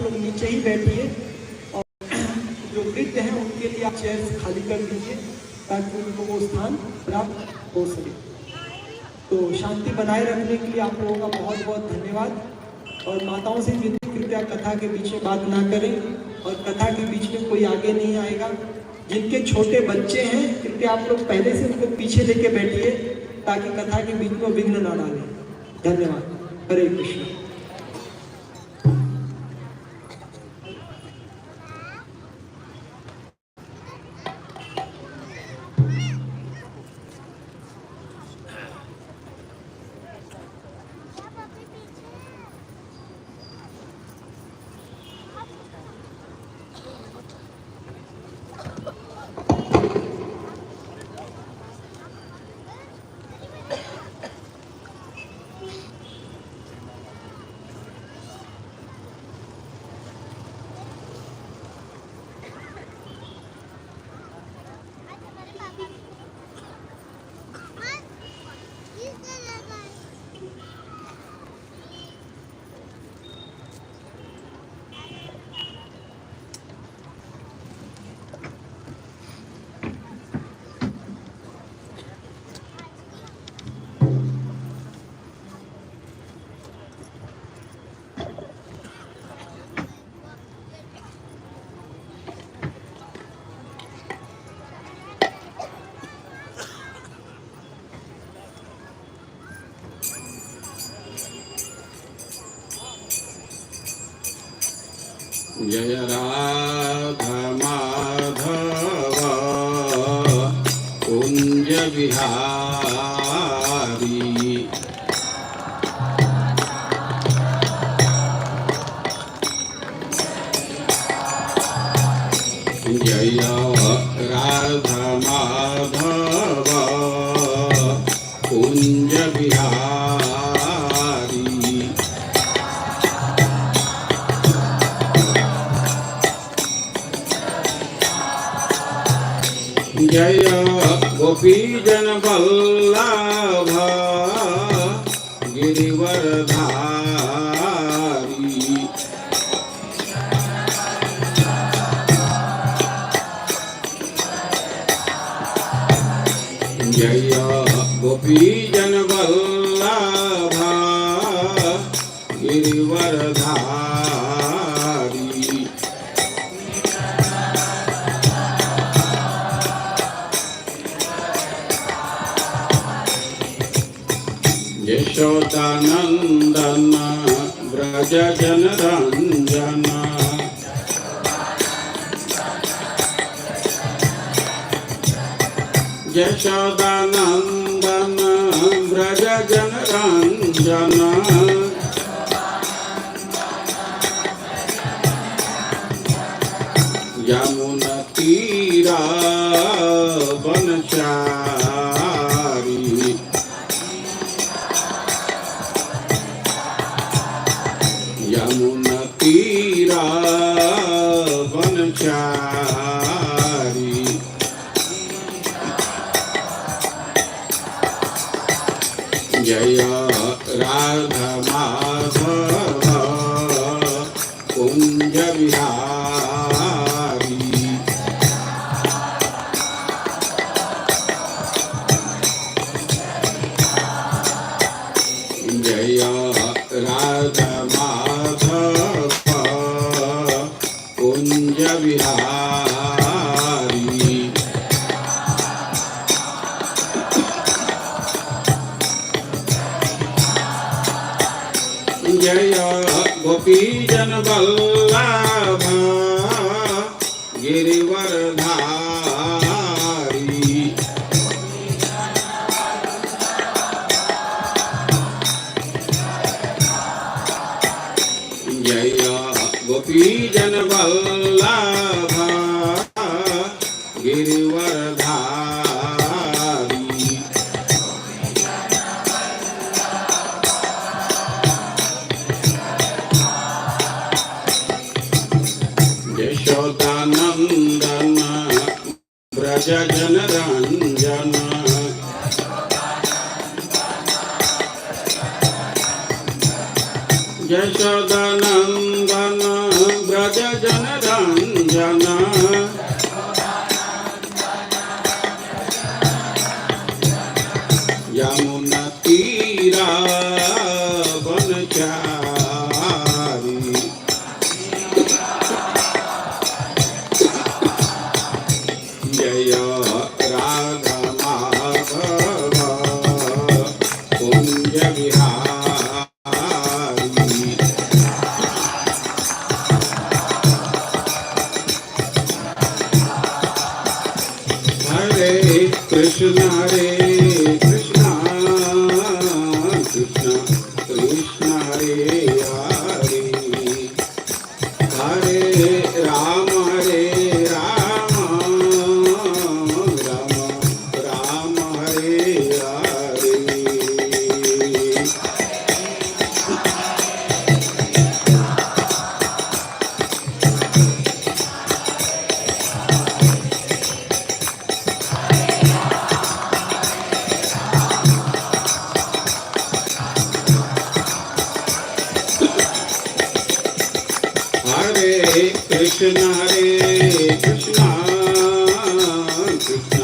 लोग नीचे ही बैठिए और जो वृद्ध हैं उनके लिए आप चेयर खाली कर दीजिए ताकि उनको वो स्थान प्राप्त हो सके। तो शांति बनाए रखने के लिए आप लोगों का बहुत बहुत धन्यवाद। और माताओं से विनती, कृपया कथा के बीच में बात ना करें और कथा के बीच में कोई आगे नहीं आएगा। जिनके छोटे बच्चे हैं कृपया आप लोग पहले से उनको पीछे लेके बैठिए ताकि कथा के बीच में विघ्न ना डालें। धन्यवाद। हरे कृष्ण। जय राधा माधव कुंज बिहारी। जय राधा माधव कुंज बिहारी। जय गोपीजन वल्लभ गिरिवरधारी। जय गोपीजन वल्लभ गिरिवरधारी। यशोदानंदन व्रज जनरंजन। यशोदानंदन व्रज जनरंजन। यमुना तीरा वनचारी। यमुना तीरा वनचारी। जय राधा माधव कुंज बिहारी। जय राधा माधव कुंज बिहारी। जय गोपीजन वल्लभ गिरिवरधारी। जय गोपीजन वल्लभ गिरिवरधारी। यशोदानंदन व्रज जनरंजन। यशोदानंदन ब्रज जन रंजन यमुना तीरा बनचारी जय राधा माधव कुंज बिहारी हरे कृष्ण कृष्ण कृष्ण हरे हरे हरे राम राम राम हरे हरे हरे कृष्ण कृष्ण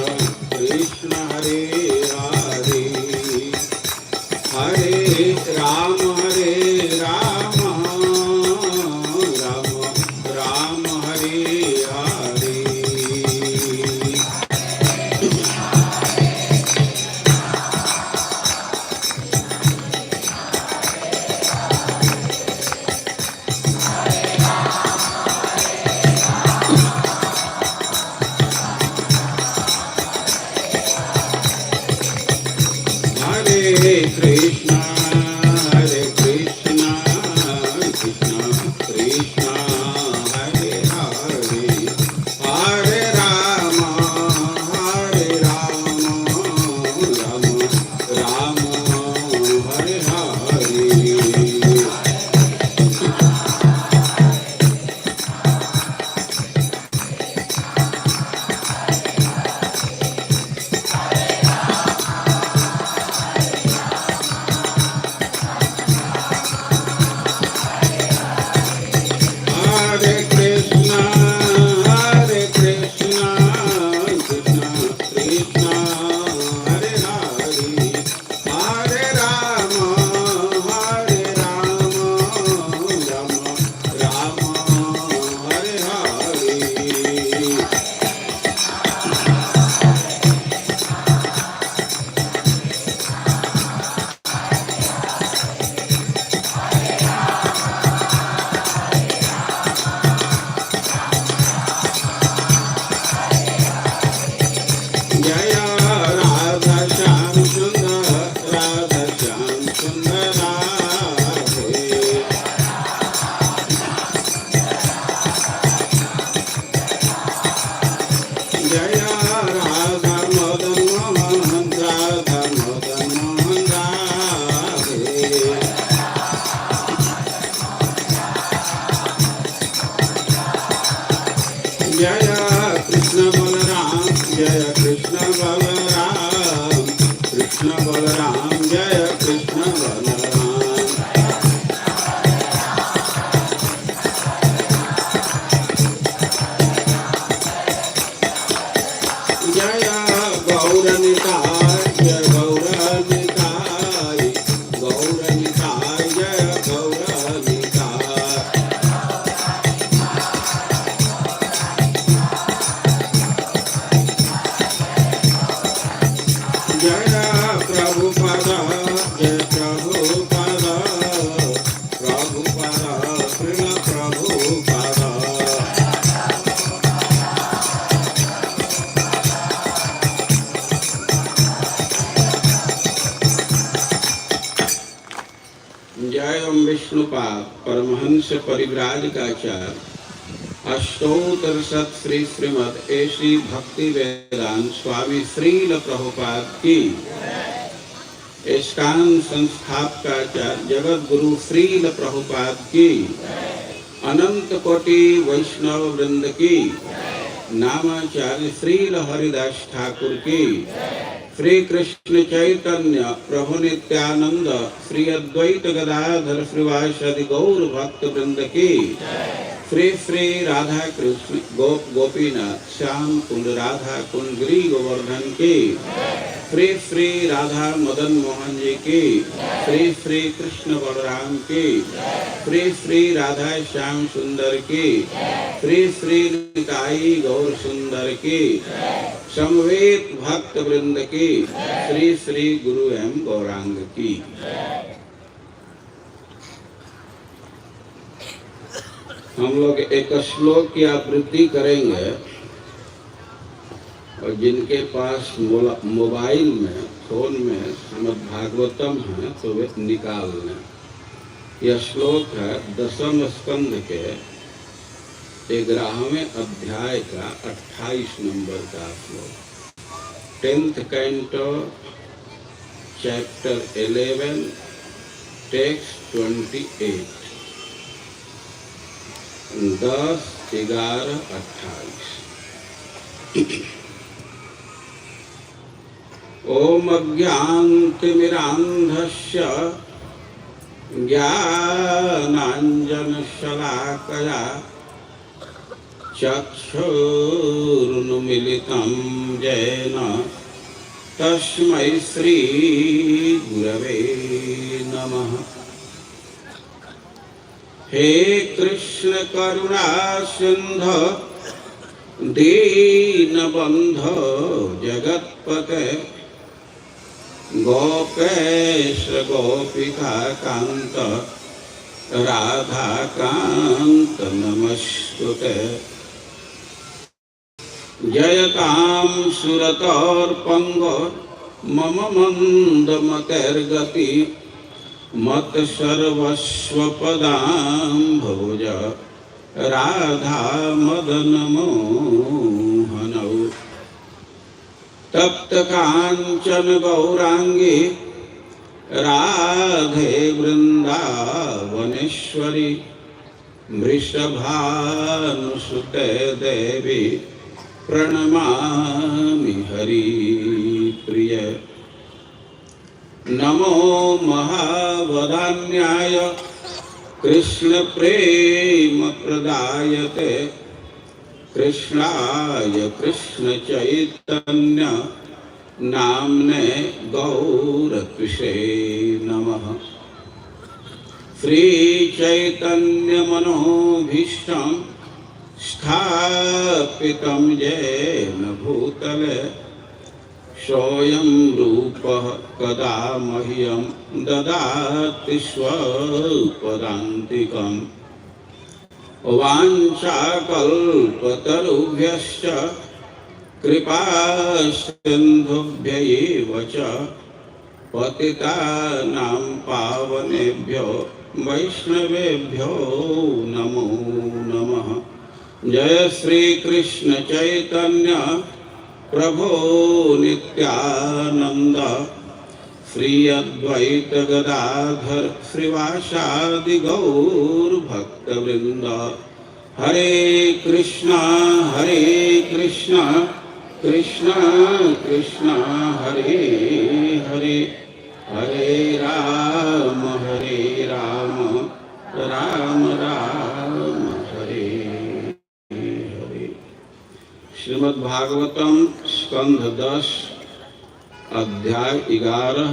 कृष्ण हरे हरे हरे राम राम राम हरे हरे हरे कृष्ण कृष्ण कृष्ण हरे हरे हरे राम राम राम हरे हरे हरे कृष्ण कृष्ण कृष्ण हरे हरे हरे राम राम हरे हरे जय राधा श्याम सुंदर राधे जय राधा मदन मोहन राधे जय कृष्ण बलराम जय कृष्ण बलराम जय कृष्ण बलराम जय गौरनिताय जय गौरनिताय जय गौरनिताय जय प्रभुपद जय प्रभुपद श्रील प्रभुपद जय ओम विष्णुपाद परमहंस परिव्राजकाचार्य अष्टोत्तर सत श्री श्रीमद ऐसी भक्ति वेदांत स्वामी श्रील प्रभुपाद की इस्कान संस्थापकाचार्य जगत गुरु श्रील प्रभुपाद की अनंत कोटि वैष्णव वृंद की नामाचार्य श्रील हरिदास ठाकुर की श्री कृष्ण चैतन्य प्रभु नित्यानंद श्री अद्वैत गदाधर श्रीवासादि गौर भक्त वृंद की श्री श्री राधा कृष्ण गोप गोपीनाथ श्याम कुंड राधा कुंड गिरी गोवर्धन की, श्री श्री राधा मदन मोहन जी की, श्री श्री कृष्ण बलराम की, श्री श्री राधा श्याम सुंदर की, श्री श्री निताई गौर सुंदर की, समवेत भक्त वृंद की, श्री श्री गुरु एवं गौरांग की। हम लोग एक श्लोक की आवृत्ति करेंगे और जिनके पास मोबाइल में फोन में श्रीमद् भागवतम है तो वे निकाल लें। यह श्लोक है 10वें स्कंद के 11वें अध्याय का 28 नंबर का श्लोक, 10th canto chapter 11 text 28, 10, 11, 28। ओम अज्ञानतिमिरान्धस्य ज्ञानाञ्जनशलाकया चक्षुरुन्मीलितं येन तस्मै श्री गुरवे नमः। हे कृष्ण करुणा सिंधु दीनबंधो जगत्पते गोपेश गोपिका कांत राधा कांत नमस्कुते। जयतां सुरतोर्पंगो मम मंदमतेर्गति मत सर्वस्वपदाम्भोज राधा मदन मोहनौ। तप्त कांचन गौरांगी राधे वृंदावनेश्वरी वृषभानुसुते देवी प्रणमामि हरिप्रिय। नमो महावदान्याय कृष्ण प्रेम प्रदायते कृष्णाय कृष्ण चैतन्य नामने गौरत्विषे नमः। श्री चैतन्य मनोभीष्टं स्थापितं येन भूतले सोऽयं रूपः कदा मह्यं ददाति स्वपदान्तिकम्। वाञ्छाकल्पतरुभ्यश्च कृपासिन्धुभ्य एव च पतितानां पावनेभ्यो वैष्णवेभ्यो नमो नमः। जय श्री कृष्ण चैतन्य प्रभो नित्यानंद श्री अद्वैत गदाधर श्रीवासादि गौर भक्तवृंद। हरे कृष्णा कृष्णा कृष्णा हरे हरे, हरे राम राम राम हरे हरे। श्रीमद् भागवतम स्कंध 10 अध्याय 11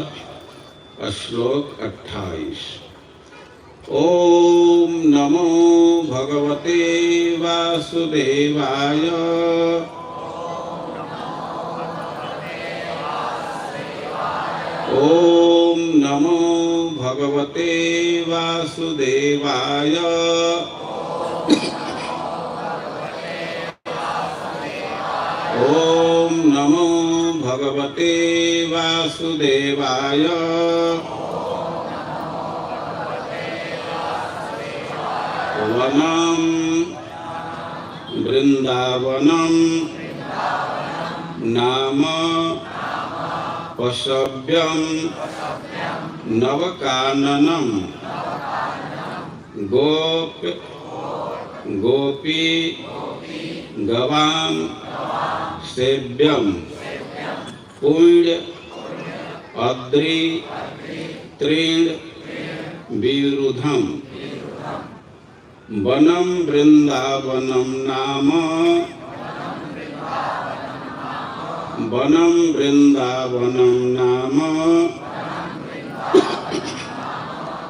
श्लोक 28। ओम नमो भगवते वासुदेवाय। ओम नमो भगवते वासुदेवाय। ओम नमो भगवते वासुदेवाय। वनम वृंदावनम नाम पशव्यम नवकाननम गोप गोपी गवाम सेव्यम पुण्य अद्रि तृण विरुधम वनम वृंदावनम नाम वनम वृंदावनम नाम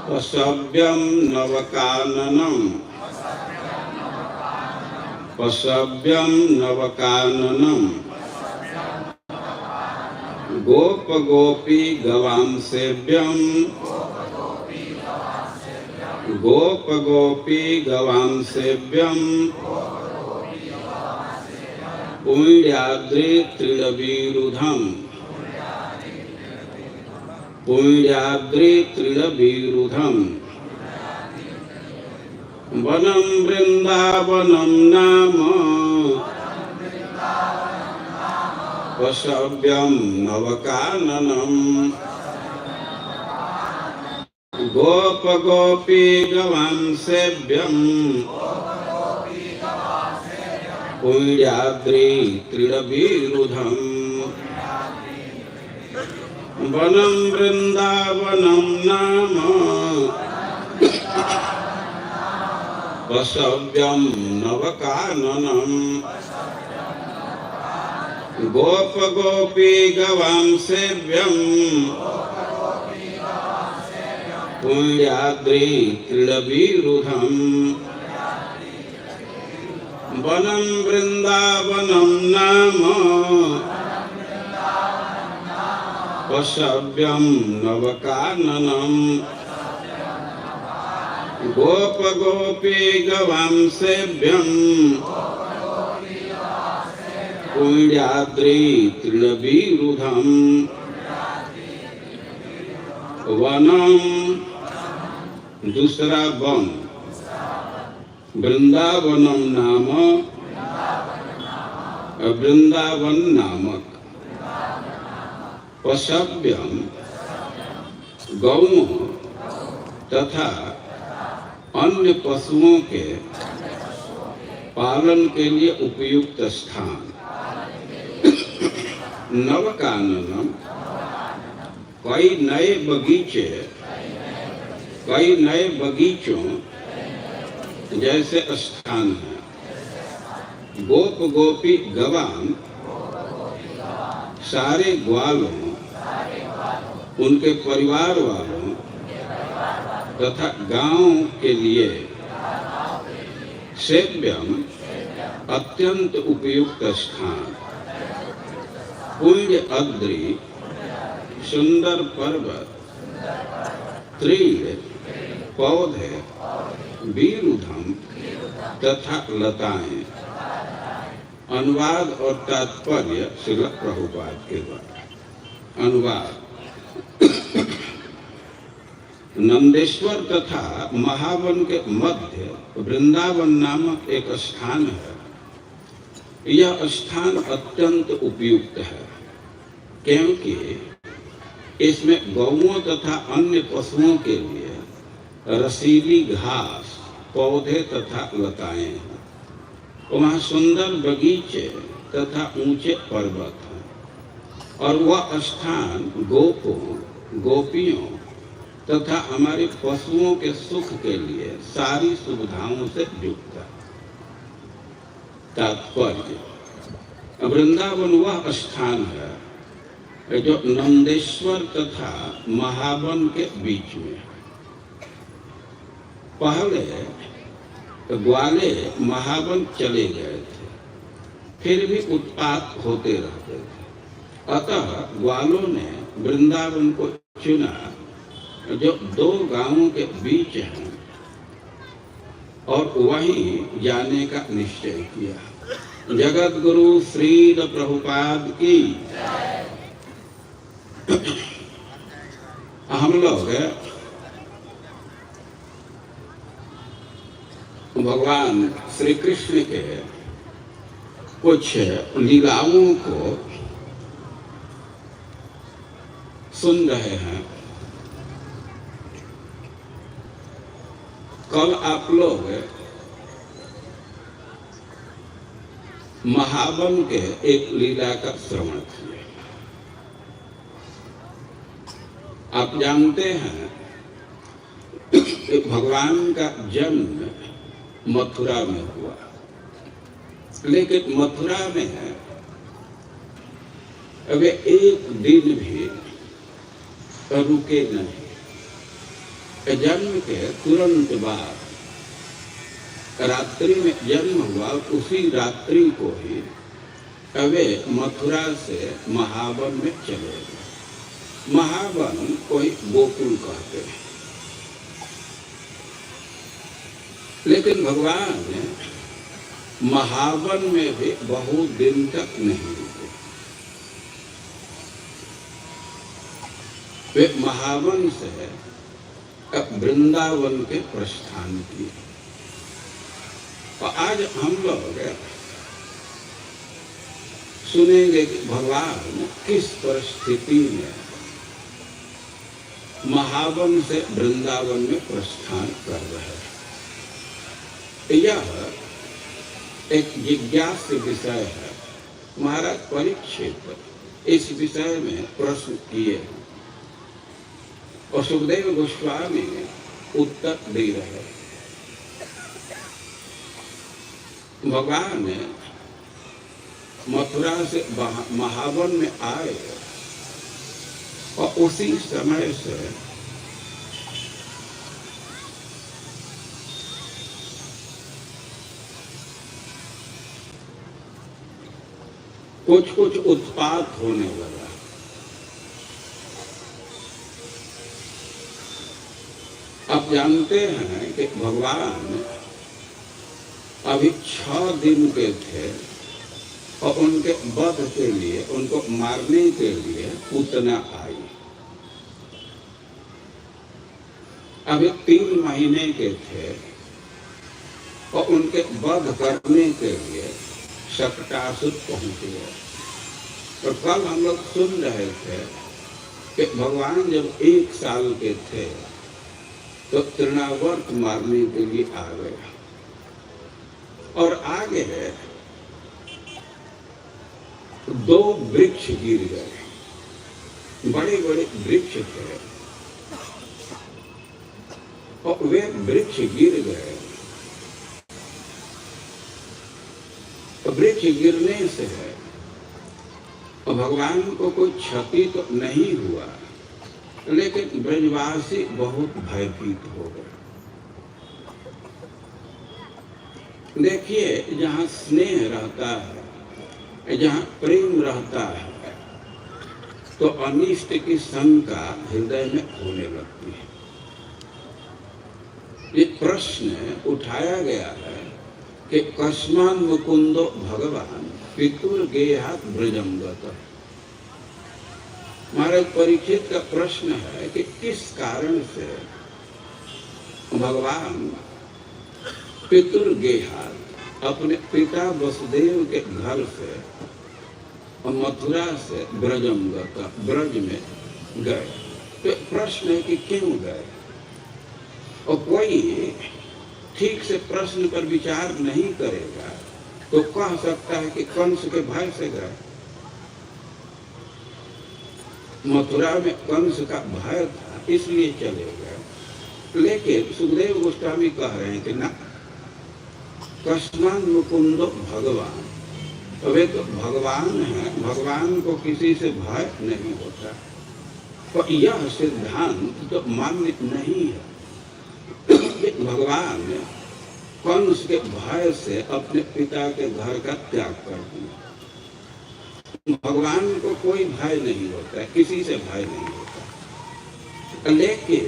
पशव्यम नवकाननम पशव्यम नवकाननम गोप गोपी गवां सेव्यम गोप गोपी गवां सेव्यम पुण्याद्रि तृणवीरुधम पुण्याद्रि तृणवीरुधम वनम वृंदावनम नाम पशव्यम नवकाननम गोप गोपी गवां सेव्यम पुण्याद्रि तृणवीरुधम वनम वृंदावनम नाम पशव्यम नवकाननम गोप गोपी गवां सेव्यम पुण्याद्रि तृणवीरुधम वनम वृंदावनम नाम पशव्यम नवकाननम गोप गोपी गवां सेव्यम पुण्याद्रि तृणवीरुधम वनम दूसरा वन वृंदावनम नाम वृंदावन नामक पशव्यम गौओं तथा अन्य पशुओं के पालन के लिए उपयुक्त स्थान नवकाननम कई नए बगीचे कई नए बगीचों जैसे स्थान है गोप गोपी गवां सारे ग्वालों उनके परिवार वालों तथा गांव के लिए सेव्यम अत्यंत उपयुक्त स्थान पुण्य अद्रि सुंदर पर्वत तृण पौधे वीरुधम तथा लताएं। अनुवाद और तात्पर्य श्रील प्रभुपाद के द्वारा। अनुवाद नंदेश्वर तथा महावन के मध्य वृंदावन नामक एक स्थान है। यह स्थान अत्यंत उपयुक्त है क्योंकि इसमें गौओं तथा अन्य पशुओं के लिए रसीली घास पौधे तथा लताएं हैं। वहाँ सुंदर बगीचे तथा ऊंचे पर्वत हैं और वह स्थान गोपों गोपियों तथा हमारे पशुओं के सुख के लिए सारी सुविधाओं से युक्त है। तात्पर्य वृंदावन वह स्थान है जो नंदेश्वर तथा महावन के बीच में है। पहले ग्वाले महावन चले गए थे फिर भी उत्पात होते रहते थे अतः ग्वालों ने वृंदावन को चुना जो दो गांवों के बीच है और वहीं जाने का निश्चय किया। जगत गुरु श्रील प्रभुपाद की हम लोग भगवान श्री कृष्ण के कुछ लीलाओं को सुन रहे हैं। कल आप लोग महावन के एक लीला का श्रवण किए। आप जानते हैं कि भगवान का जन्म मथुरा में हुआ, लेकिन मथुरा में वे एक दिन भी रुके नहीं। जन्म के तुरंत बाद रात्रि में जन्म हुआ, उसी रात्रि को ही वे मथुरा से महावन में चले गए। महावन कोई गोकुल कहते हैं, लेकिन भगवान महावन में भी बहुत दिन तक नहीं रुके। वे महावन से वृंदावन के प्रस्थान किए। और आज हम लोग सुनेंगे कि भगवान किस परिस्थिति में महावन से वृंदावन में प्रस्थान कर रहे हैं। यह एक जिज्ञास्य विषय है। महाराज परीक्षित इस विषय में प्रश्न किए हैं और सुखदेव गोस्वामी उत्तर दे रहे हैं। भगवान मथुरा से महावन में आए और उसी समय से कुछ कुछ उत्पात होने लगा। आप जानते हैं कि भगवान अभी 6 दिन के थे और उनके वध के लिए, उनको मारने के लिए पूतना आई। अभी 3 महीने के थे और उनके वध करने के लिए शक्टासुर पहुंचे। और कल हम लोग सुन रहे थे कि भगवान जब 1 साल के थे तो तृणावर्त मारने के लिए आ गए। और आगे 2 वृक्ष गिर गए, बड़े बड़े वृक्ष थे और वे वृक्ष गिर गए। वृक्ष गिरने से भगवान को कोई क्षति तो नहीं हुआ, लेकिन ब्रजवासी बहुत भयभीत हो गए। देखिए, जहाँ स्नेह रहता है, जहाँ प्रेम रहता है, तो अनिष्ट की शंका हृदय में होने लगती है। ये प्रश्न उठाया गया है कि कस्मान मुकुंदो भगवान पितुर्गेहात् ब्रजम गतः। महाराज परीक्षित का प्रश्न है कि किस कारण से भगवान पितुर्गेहात् अपने पिता वसुदेव के घर से और मथुरा से ब्रजम गतः, ब्रज में गए। तो प्रश्न है कि क्यों गए। और कोई ठीक से प्रश्न पर विचार नहीं करेगा तो कह सकता है कि कंस के भय से गए। मथुरा में कंस का भय था इसलिए चले गए। लेकिन सुखदेव गोस्वामी कह रहे हैं कि ना, कस्मान मुकुंदो भगवान, वे तो भगवान है, भगवान को किसी से भय नहीं होता। तो यह सिद्धांत तो मान्य नहीं है। भगवान ने कंस के भय से अपने पिता के घर का त्याग कर दिया। भगवान को कोई भय नहीं होता, किसी से भय नहीं होता। लेकिन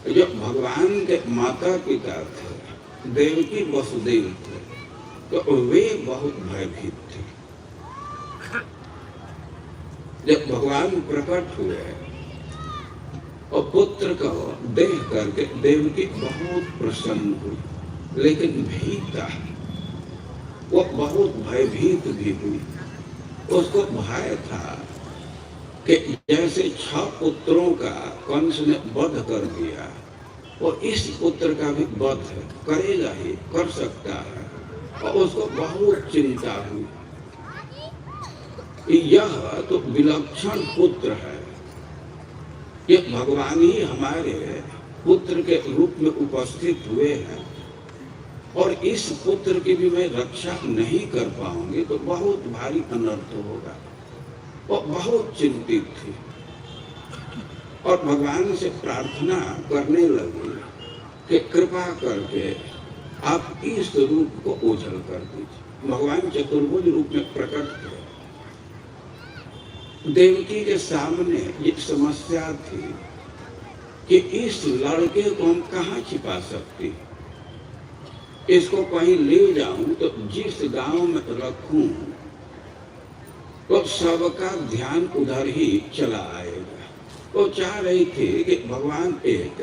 जो भगवान के माता पिता थे, देवकी वसुदेव थे, तो वे बहुत भयभीत थे। जब भगवान प्रकट हुए और पुत्र को देख करके देवकी बहुत प्रसन्न हुई, लेकिन भीता वो बहुत भयभीत भी हुई। उसको भय था कि जैसे 6 पुत्रों का कंस ने वध कर दिया, वो इस पुत्र का भी वध करेगा ही, कर सकता है। और उसको बहुत चिंता हुई। यह तो विलक्षण पुत्र है, ये भगवान ही हमारे पुत्र के रूप में उपस्थित हुए हैं और इस पुत्र की भी मैं रक्षा नहीं कर पाऊंगी तो बहुत भारी अनर्थ होगा। वो बहुत चिंतित थी और भगवान से प्रार्थना करने लगी कि कृपा करके आप इस रूप को ओझल कर दीजिए। भगवान चतुर्भुज रूप में प्रकट हुए। देवकी के सामने ये समस्या थी कि इस लड़के को हम कहाँ छिपा सकते, इसको कहीं ले जाऊं तो जिस गांव में रखूं तो सबका ध्यान उधर ही चला आएगा। वो चाह रही थी कि भगवान एक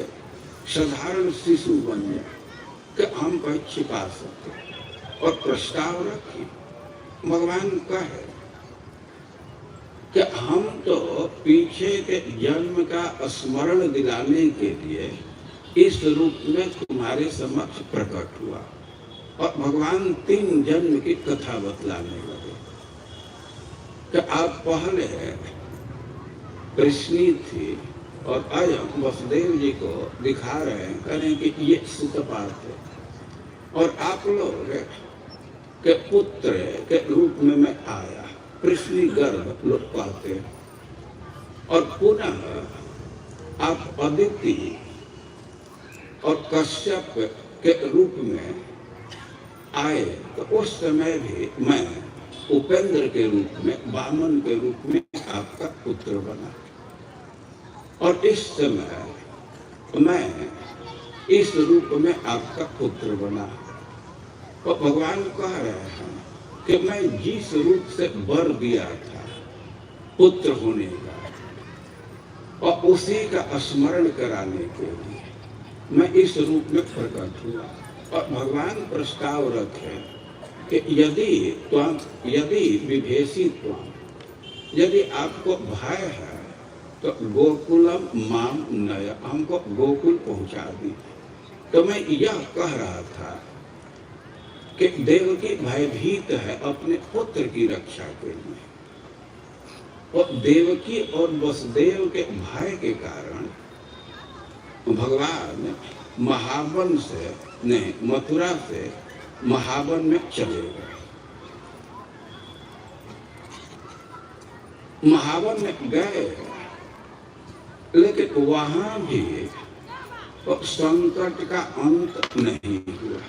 साधारण शिशु बन जाए कि हम कहीं छिपा सकते और प्रस्ताव रखी। भगवान कहे कि हम तो पीछे के जन्म का स्मरण दिलाने के लिए इस रूप में तुम्हारे समक्ष प्रकट हुआ। और भगवान 3 जन्म की कथा बतलाने लगे कि आप पहले कृष्णी थी और आज हम वसुदेव जी को दिखा रहे हैं, कह रहे हैं कि ये सुतपात है और आप लोग के पुत्र के रूप में मैं आया, कृष्णी गर्भ लोग कहते हैं। और पुनः आप अदिति और कश्यप के रूप में आए तो उस समय भी मैं उपेंद्र के रूप में, वामन के रूप में आपका पुत्र बना और इस समय मैं इस रूप में आपका पुत्र बना। और भगवान कह रहे हैं कि मैं जिस रूप से वर दिया था पुत्र होने का और उसी का स्मरण कराने के लिए मैं इस रूप में प्रकट हुआ। और भगवान प्रस्ताव रखे कि यदि विभेषित यदि आपको भय है तो गोकुलम माम नय, हमको गोकुल पहुंचा दी। तो मैं यह कह रहा था कि देवकी भयभीत है अपने पुत्र की रक्षा के लिए और देवकी और वसुदेव के भय के कारण भगवान महावन से नहीं, मथुरा से महावन में चले गए। महावन में गए लेकिन वहां भी संकट का अंत नहीं हुआ।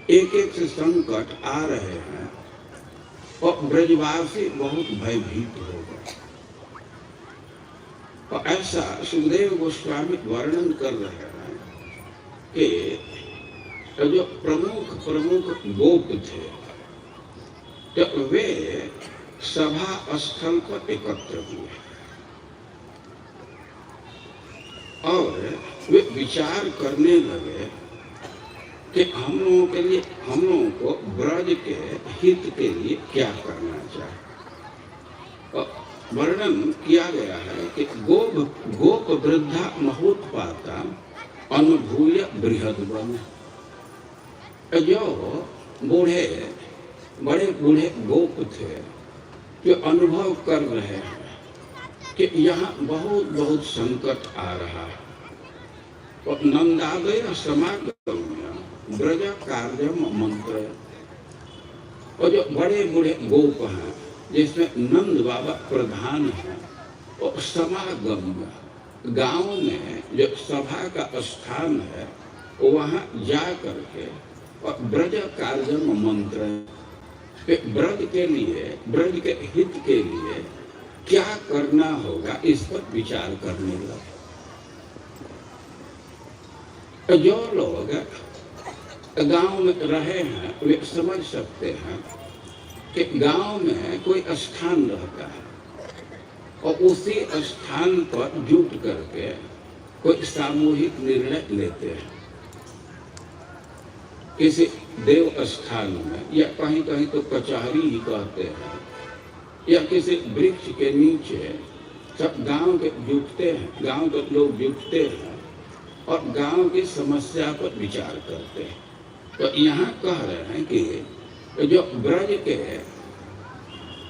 एक एक से संकट आ रहे हैं और ब्रजवासी बहुत भयभीत हो गए। और ऐसा सुखदेव गोस्वामी वर्णन कर रहे हैं कि जो प्रमुख गोप थे तो वे सभा स्थल पर एकत्र हुए और वे विचार करने लगे कि हम लोगों को ब्रज के हित के लिए क्या करना चाहिए। और वर्णन किया गया है कि गोप वृद्धा महोत्पाता अनुभूय बृहद वन। जो बड़े बूढ़े गोप थे जो अनुभव कर रहे हैं कि यहाँ बहुत संकट आ रहा है। और नंदादय समागम्य ब्रज कार्यम मंत्र। और जो बड़े बूढ़े गोप हैं जिसमें नंद बाबा प्रधान है और समागम्य गांव में जो सभा का स्थान है वहां जा करके और ब्रज कार्यम मंत्र, ब्रज के लिए, ब्रज के हित के लिए क्या करना होगा इस पर विचार करने लगे। जो लोग गांव में रहे हैं वे समझ सकते हैं कि गांव में कोई स्थान रहता है और उसी स्थान पर जुट करके कोई सामूहिक निर्णय लेते हैं। किसी देव स्थान में या कहीं कहीं तो कचहरी ही कहते हैं या किसी वृक्ष के नीचे सब गांव के जुटते हैं, गांव के लोग जुटते हैं और गांव की समस्या पर विचार करते हैं। तो यहाँ कह रहे हैं कि जो ब्रज के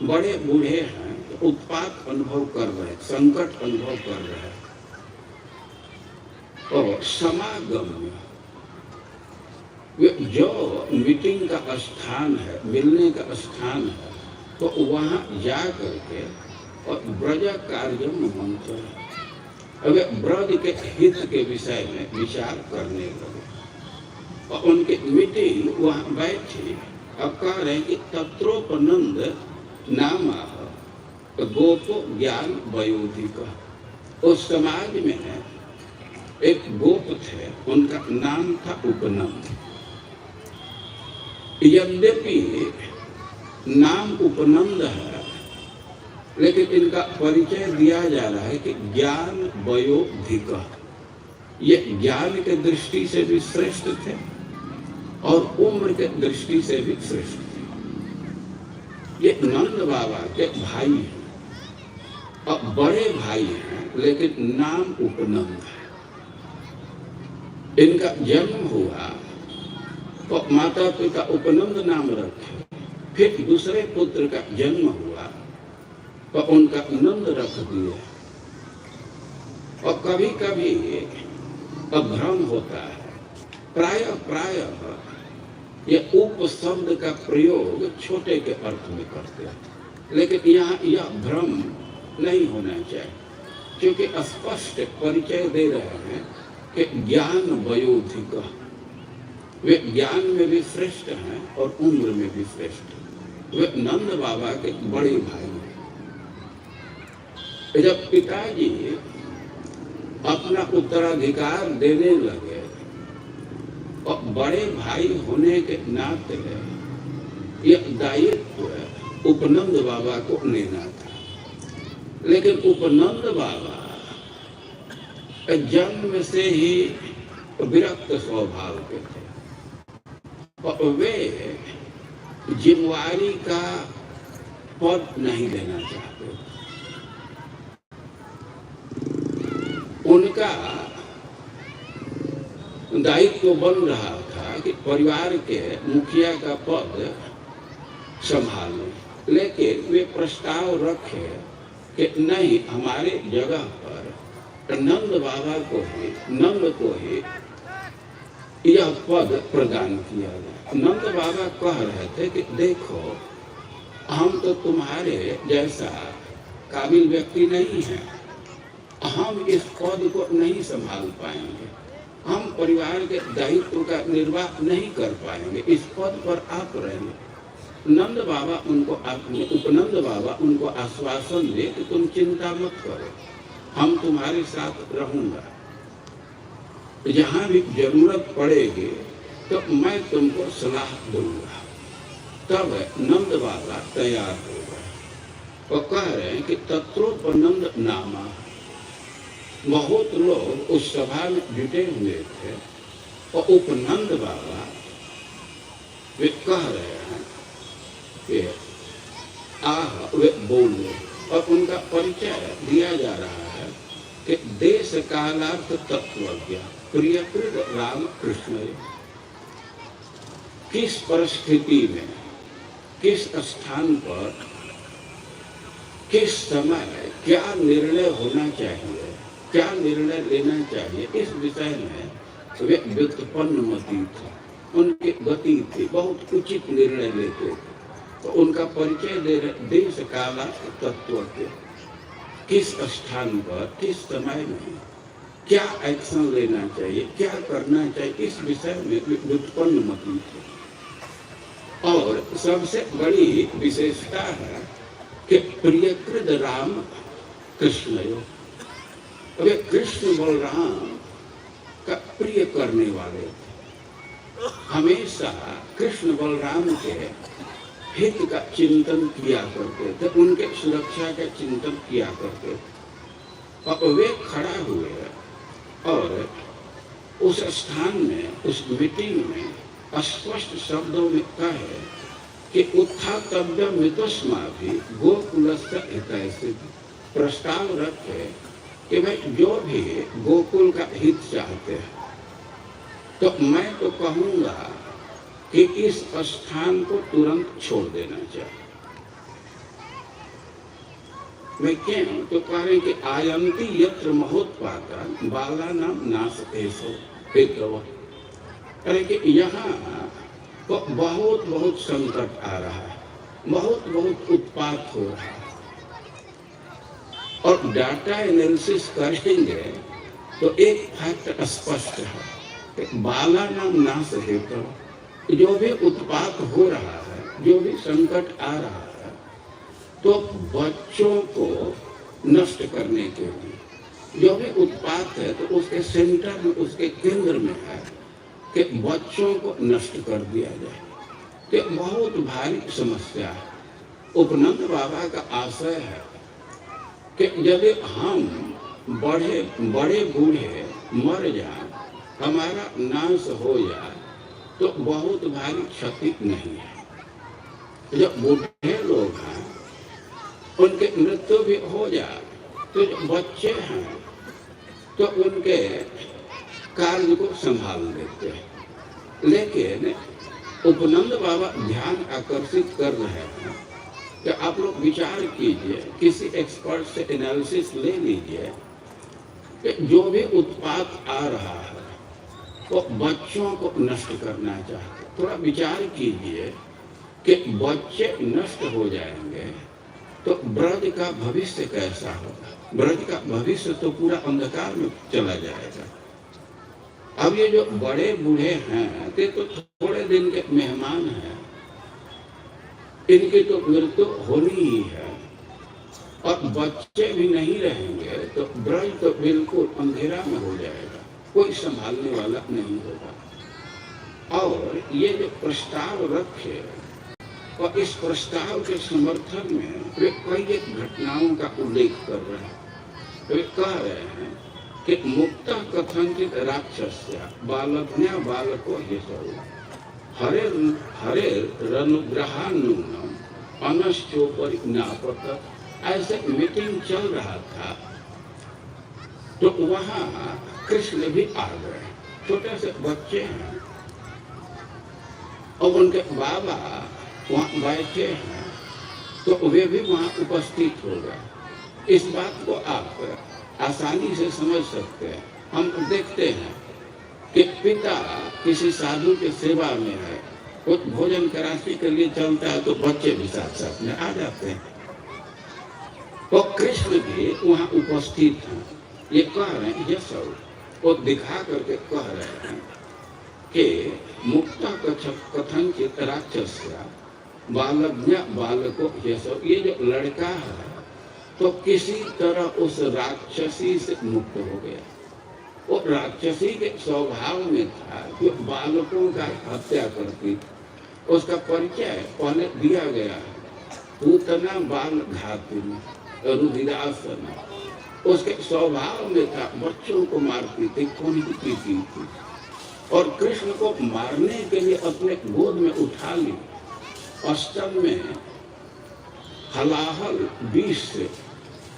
बड़े बूढ़े हैं तो उत्पात अनुभव कर रहे हैं, संकट अनुभव कर रहे हैं और समागम वे जो मीटिंग का स्थान है, मिलने का स्थान है, तो वहाँ जा करके और ब्रज कार्य मंत्र, अगर ब्रज के हित के विषय में विचार करने लगे और उनके मीटिंग वहाँ बैठी। अब कह रहे हैं कि तत्रोपनंद नाम गोपो ज्ञान वयोधिक। उस समाज में एक गोप थे, उनका नाम था उपनंद। यद्यपि नाम उपनंद है, लेकिन इनका परिचय दिया जा रहा है कि ज्ञान वयोधिक। ये ज्ञान के दृष्टि से भी श्रेष्ठ थे और उम्र के दृष्टि से भी श्रेष्ठ थे। ये नंद बाबा के भाई हैं और बड़े भाई हैं, लेकिन नाम उपनंद है। इनका जन्म हुआ तो माता पिता उपनंद नाम रखे। फिर दूसरे पुत्र का जन्म हुआ तो उनका नंद रख दिया। और कभी कभी भ्रम होता है, प्रायः ये उप शब्द का प्रयोग छोटे के अर्थ में करते हैं, लेकिन यहाँ यह भ्रम नहीं होना चाहिए, क्योंकि स्पष्ट परिचय दे रहे हैं कि ज्ञान वयोधिक, वे ज्ञान में भी श्रेष्ठ हैं और उम्र में भी श्रेष्ठ हैं। वे नंद बाबा के बड़े भाई हैं। जब पिताजी अपना उत्तराधिकार देने लगे और बड़े भाई होने के नाते यह दायित्व उपनंद बाबा को लेना था, लेकिन उपनंद बाबा जन्म से ही विरक्त स्वभाव के थे और वे जिम्मेवारी का पद नहीं लेना चाहते। उनका दायित्व बन रहा था कि परिवार के मुखिया का पद संभालें, लेकिन वे प्रस्ताव रखे कि नहीं, हमारे जगह पर नंद बाबा को ही, नंद को ही यह पद प्रदान किया गया। नंद बाबा कह रहे थे कि देखो, हम तो तुम्हारे जैसा काबिल व्यक्ति नहीं हैं, हम इस पद को नहीं संभाल पाएंगे, हम परिवार के दायित्व का निर्वाह नहीं कर पाएंगे, इस पद पर आप रहेंगे। नंद बाबा उनको, उपनंद बाबा उनको आश्वासन दे कि तुम चिंता मत करो, हम तुम्हारे साथ रहूंगा, जहां भी जरूरत पड़ेगी तो मैं तुमको सलाह दूंगा। तब नंद बाबा तैयार हो गए और कह रहे हैं कि तत्रोपनंद नामा। बहुत लोग उस सभा में जुटे हुए थे और उपनंद बाबा वे कह रहे हैं कि वे बोले, और उनका परिचय दिया जा रहा है कि देश कालार्थ तत्वज्ञ प्रियकृत राम कृष्ण। किस परिस्थिति में, किस स्थान पर, किस समय क्या निर्णय होना चाहिए, क्या निर्णय लेना चाहिए, इस विषय में वे व्युत्पन्न मती थे। उनकी गति थी, बहुत उचित निर्णय लेते थे। तो उनका परिचय दे रहे देश काल तत्व के, किस स्थान पर, किस समय में क्या एक्शन लेना चाहिए, क्या करना चाहिए, इस विषय में व्युत्पन्न मती थे। और सबसे बड़ी विशेषता है कि प्रियकृत राम कृष्ण, वे कृष्ण बलराम का प्रिय करने वाले थे। हमेशा कृष्ण बलराम के हित का चिंतन किया करते थे, उनके सुरक्षा का चिंतन किया करते थे। और वे खड़ा हुए और उस स्थान में, उस मीटिंग में स्पष्ट शब्दों में कहे कि उत्थातव्य मितस्मा भी गोकुलस्य हितैषि। प्रस्ताव रखे कि भाई जो भी गोकुल का हित चाहते हैं, तो मैं तो कहूँगा कि इस स्थान को तुरंत छोड़ देना चाहिए। मैं क्यों तो कह रहे कि आयंती यत्र महोत्पाता बाला नाम नाश ऐसो। अरे कि यहाँ तो बहुत बहुत संकट आ रहा है, बहुत बहुत उत्पात हो रहा है, और डाटा एनालिसिस करेंगे तो एक फैक्ट स्पष्ट है कि बाला नाम नाश हेतु जो भी उत्पात हो रहा है, जो भी संकट आ रहा है, तो बच्चों को नष्ट करने के लिए जो भी उत्पात है तो उसके सेंटर में, उसके केंद्र में है कि बच्चों को नष्ट कर दिया जाए। तो बहुत भारी समस्या है। उपनंद बाबा का आशय है कि यदि हम बड़े बड़े बूढ़े मर जाए, हमारा नाश हो जाए, तो बहुत भारी क्षति नहीं है। जो बूढ़े लोग हैं उनके मृत्यु भी हो जाए, तो जो बच्चे हैं तो उनके कार्य को संभाल लेते हैं। लेकिन उपनंद बाबा ध्यान आकर्षित कर रहे हैं कि आप लोग विचार कीजिए, किसी एक्सपर्ट से एनालिसिस ले लीजिए कि जो भी उत्पात आ रहा है वो बच्चों को नष्ट करना चाहते। थोड़ा विचार कीजिए कि बच्चे नष्ट हो जाएंगे तो ब्रज का भविष्य कैसा होगा। ब्रज का भविष्य तो पूरा अंधकार में चला जाएगा। अब ये जो बड़े बूढ़े हैं ते तो थोड़े दिन के मेहमान हैं, इनकी तो मृत्यु होनी ही है, और बच्चे भी नहीं रहेंगे तो ब्रज तो बिल्कुल अंधेरा में हो जाएगा, कोई संभालने वाला नहीं होगा। और ये जो प्रस्ताव रखे और इस प्रस्ताव के समर्थन में वे कई एक घटनाओं का उल्लेख कर रहे हैं। वे कह रहे हैं कि मुक्ता कथंचित राक्षस्य बालज्ञा बालको हेतु हरे हरे रनुग्रहान्नूनम अनश्चोपरि नापत। ऐसे मीटिंग चल रहा था तो वहाँ कृष्ण भी आ गए। छोटे से बच्चे हैं और उनके बाबा वहाँ बैठे हैं तो वे भी वहाँ उपस्थित हो गए। इस बात को आप आसानी से समझ सकते हैं। हम देखते हैं कि पिता किसी साधु के सेवा में है, कुछ भोजन कराने के लिए चलता है तो बच्चे भी साथ साथ में आ जाते हैं। तो कृष्ण भी वहाँ उपस्थित हैं। ये कह रहे हैं, ये सब वो दिखा करके कह रहे हैं कि मुक्ता कथंचित राक्षस्य बालज्ञा बालको ये सब। ये जो लड़का है तो किसी तरह उस राक्षसी से मुक्त हो गया। वो राक्षसी के स्वभाव में था जो बालकों का हत्या करती। उसका परिचय पहले दिया गया, पूतना बाल घातिनी रुधिरासना। उसके स्वभाव में था, बच्चों को मारती थी, खून पीती थी, और कृष्ण को मारने के लिए अपने गोद में उठा ली। अष्टम में हलाहल 20 से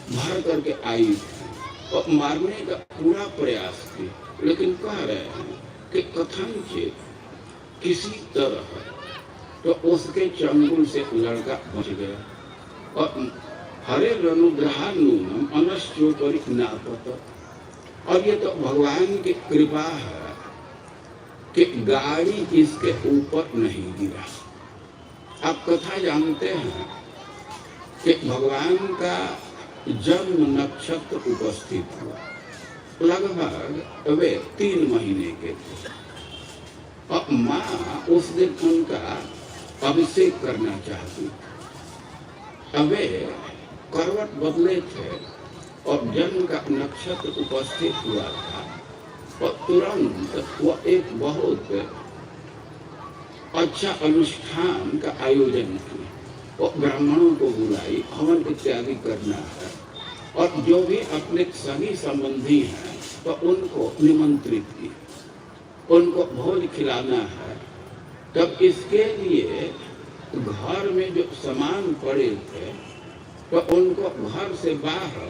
भर करके आई थी और मारने का पूरा प्रयास की। लेकिन कह रहे हैं कि कथनचित किसी तरह तो उसके चंगुल से लड़का बच गया, और हरे रनुग्रहान्नूनम अनश्चोपरि नापत। और ये तो भगवान की कृपा है कि गाड़ी इसके ऊपर नहीं गिरा। आप कथा जानते हैं कि भगवान का जन्म नक्षत्र उपस्थित हुआ, लगभग वे 3 महीने के थे, और माँ उस दिन उनका अभिषेक करना चाहती। वे करवट बदले थे और जन्म का नक्षत्र उपस्थित हुआ था, और तुरंत वह एक बहुत अच्छा अनुष्ठान का आयोजन किया। और ब्राह्मणों को बुलाई, हवन इत्यादि करना है, और जो भी अपने सगी संबंधी हैं तो उनको निमंत्रित किया, उनको भोज खिलाना है। तब इसके लिए घर में जो सामान पड़े थे तो उनको घर से बाहर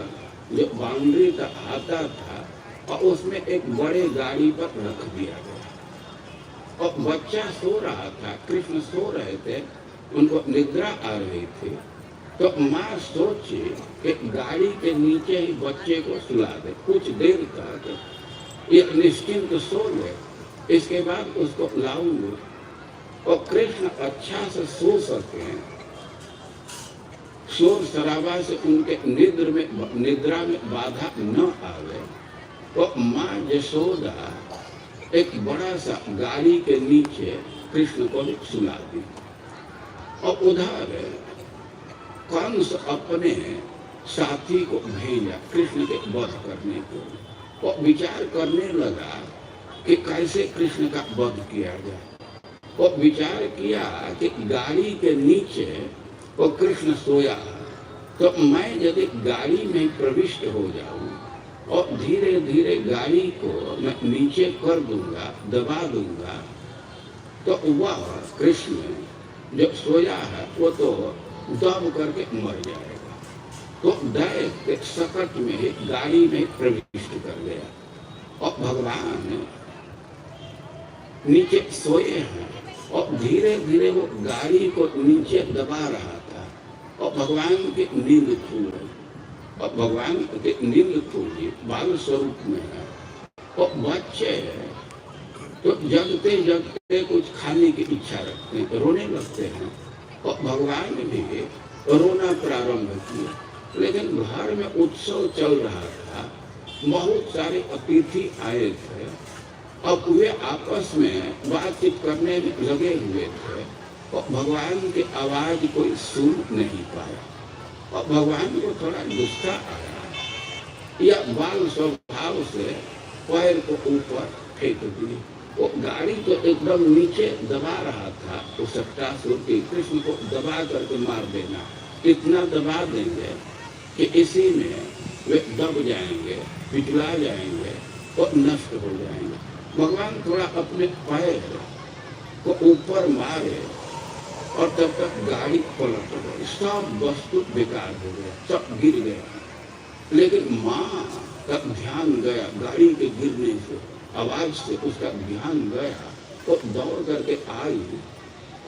जो बाउंड्री का आता था और उसमें एक बड़े गाड़ी पर रख दिया गया। और बच्चा सो रहा था, कृष्ण सो रहे थे, उनको निद्रा आ रही थी। तो माँ सोची कि गाड़ी के नीचे ही बच्चे को सुला दे, कुछ देर तक ये निश्चिंत सो ले। इसके बाद उसको लाऊंगे और कृष्ण अच्छा से सो सके, शोर शराबा से उनके निद्रा में बाधा न आवे, तो माँ यशोदा एक बड़ा सा गाड़ी के नीचे कृष्ण को सुला दी और उधर कंस अपने साथी को भेजा कृष्ण के वध करने को और विचार करने लगा कि कैसे कृष्ण का वध किया जाए। और विचार किया कि गाड़ी के नीचे वो कृष्ण सोया, तो मैं यदि गाड़ी में प्रविष्ट हो जाऊं और धीरे धीरे गाड़ी को मैं नीचे कर दूंगा, दबा दूंगा, तो वह कृष्ण जो सोया है वो तो दब करके मर जाएगा। तो दैत्य सकट में ही गाड़ी में प्रविष्ट कर गया और भगवान नीचे सोए हैं और धीरे धीरे वो गाड़ी को नीचे दबा रहा था और भगवान की नींद खुल गई। और भगवान के नींद खुली बाल स्वरूप में है और बच्चे तो जगते जगते कुछ खाने की इच्छा रखते हैं, रोने लगते हैं और भगवान भी रोना प्रारंभ किया। लेकिन घर में उत्सव चल रहा था, बहुत सारे अतिथि आए थे, अब वे आपस में बातचीत करने में लगे हुए थे और भगवान की आवाज कोई सुन नहीं पाया और भगवान को थोड़ा गुस्सा आया या बाल स्वभाव से पैर को ऊपर फेंक दिए। वो गाड़ी तो एकदम नीचे दबा रहा था, तो सट्टासुर की कृष्ण को दबा करके मार देना, इतना दबा देंगे कि इसी में वे दब जाएंगे, पिघला जाएंगे और नष्ट हो जाएंगे। भगवान थोड़ा अपने पैर को ऊपर मारे और तब तक गाड़ी पलट गई, सब वस्तु बेकार हो गया, सब गिर गया। लेकिन माँ का ध्यान गया गाड़ी के गिरने से, आवाज से उसका ध्यान गया तो दौड़ करके आई।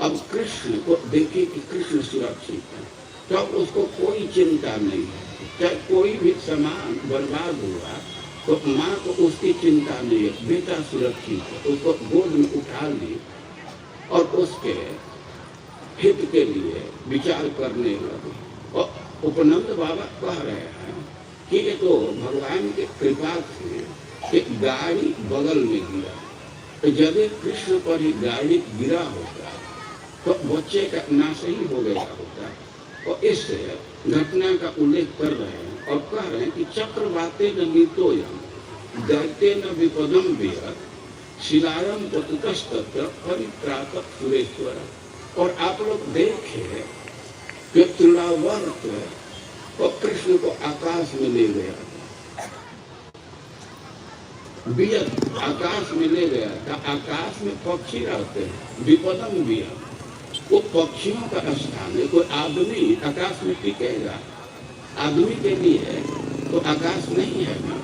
अब कृष्ण को देखे कि कृष्ण सुरक्षित है, तब उसको कोई चिंता नहीं है। चाहे कोई भी सामान बर्बाद हुआ तो माँ को उसकी चिंता नहीं है, बेटा सुरक्षित है, उसको गोद में उठा ली और उसके हित के लिए विचार करने लगे। और उपनंद बाबा कह रहे हैं कि ये तो भगवान की कृपा थी कि गाड़ी बगल में गिरा, तो यदि कृष्ण पर ही गाड़ी गिरा होता तो बच्चे का नाश ही हो गया होता। और इस घटना का उल्लेख कर रहे हैं और कह रहे हैं कि चक्रवाते न नीतोयम दैत्य न विपदम विहत शिलायम पतुतस्तत्र परित्रातक सुरेश्वर। और आप लोग देखे कि तृणावर्त और कृष्ण को आकाश में ले गया, वियत आकाश में ले गया था। आकाश में पक्षी रहते हैं, विपदम वियत वो पक्षियों का स्थान है। कोई आदमी आकाश में टिकेगा, आदमी के लिए तो आकाश नहीं है ना।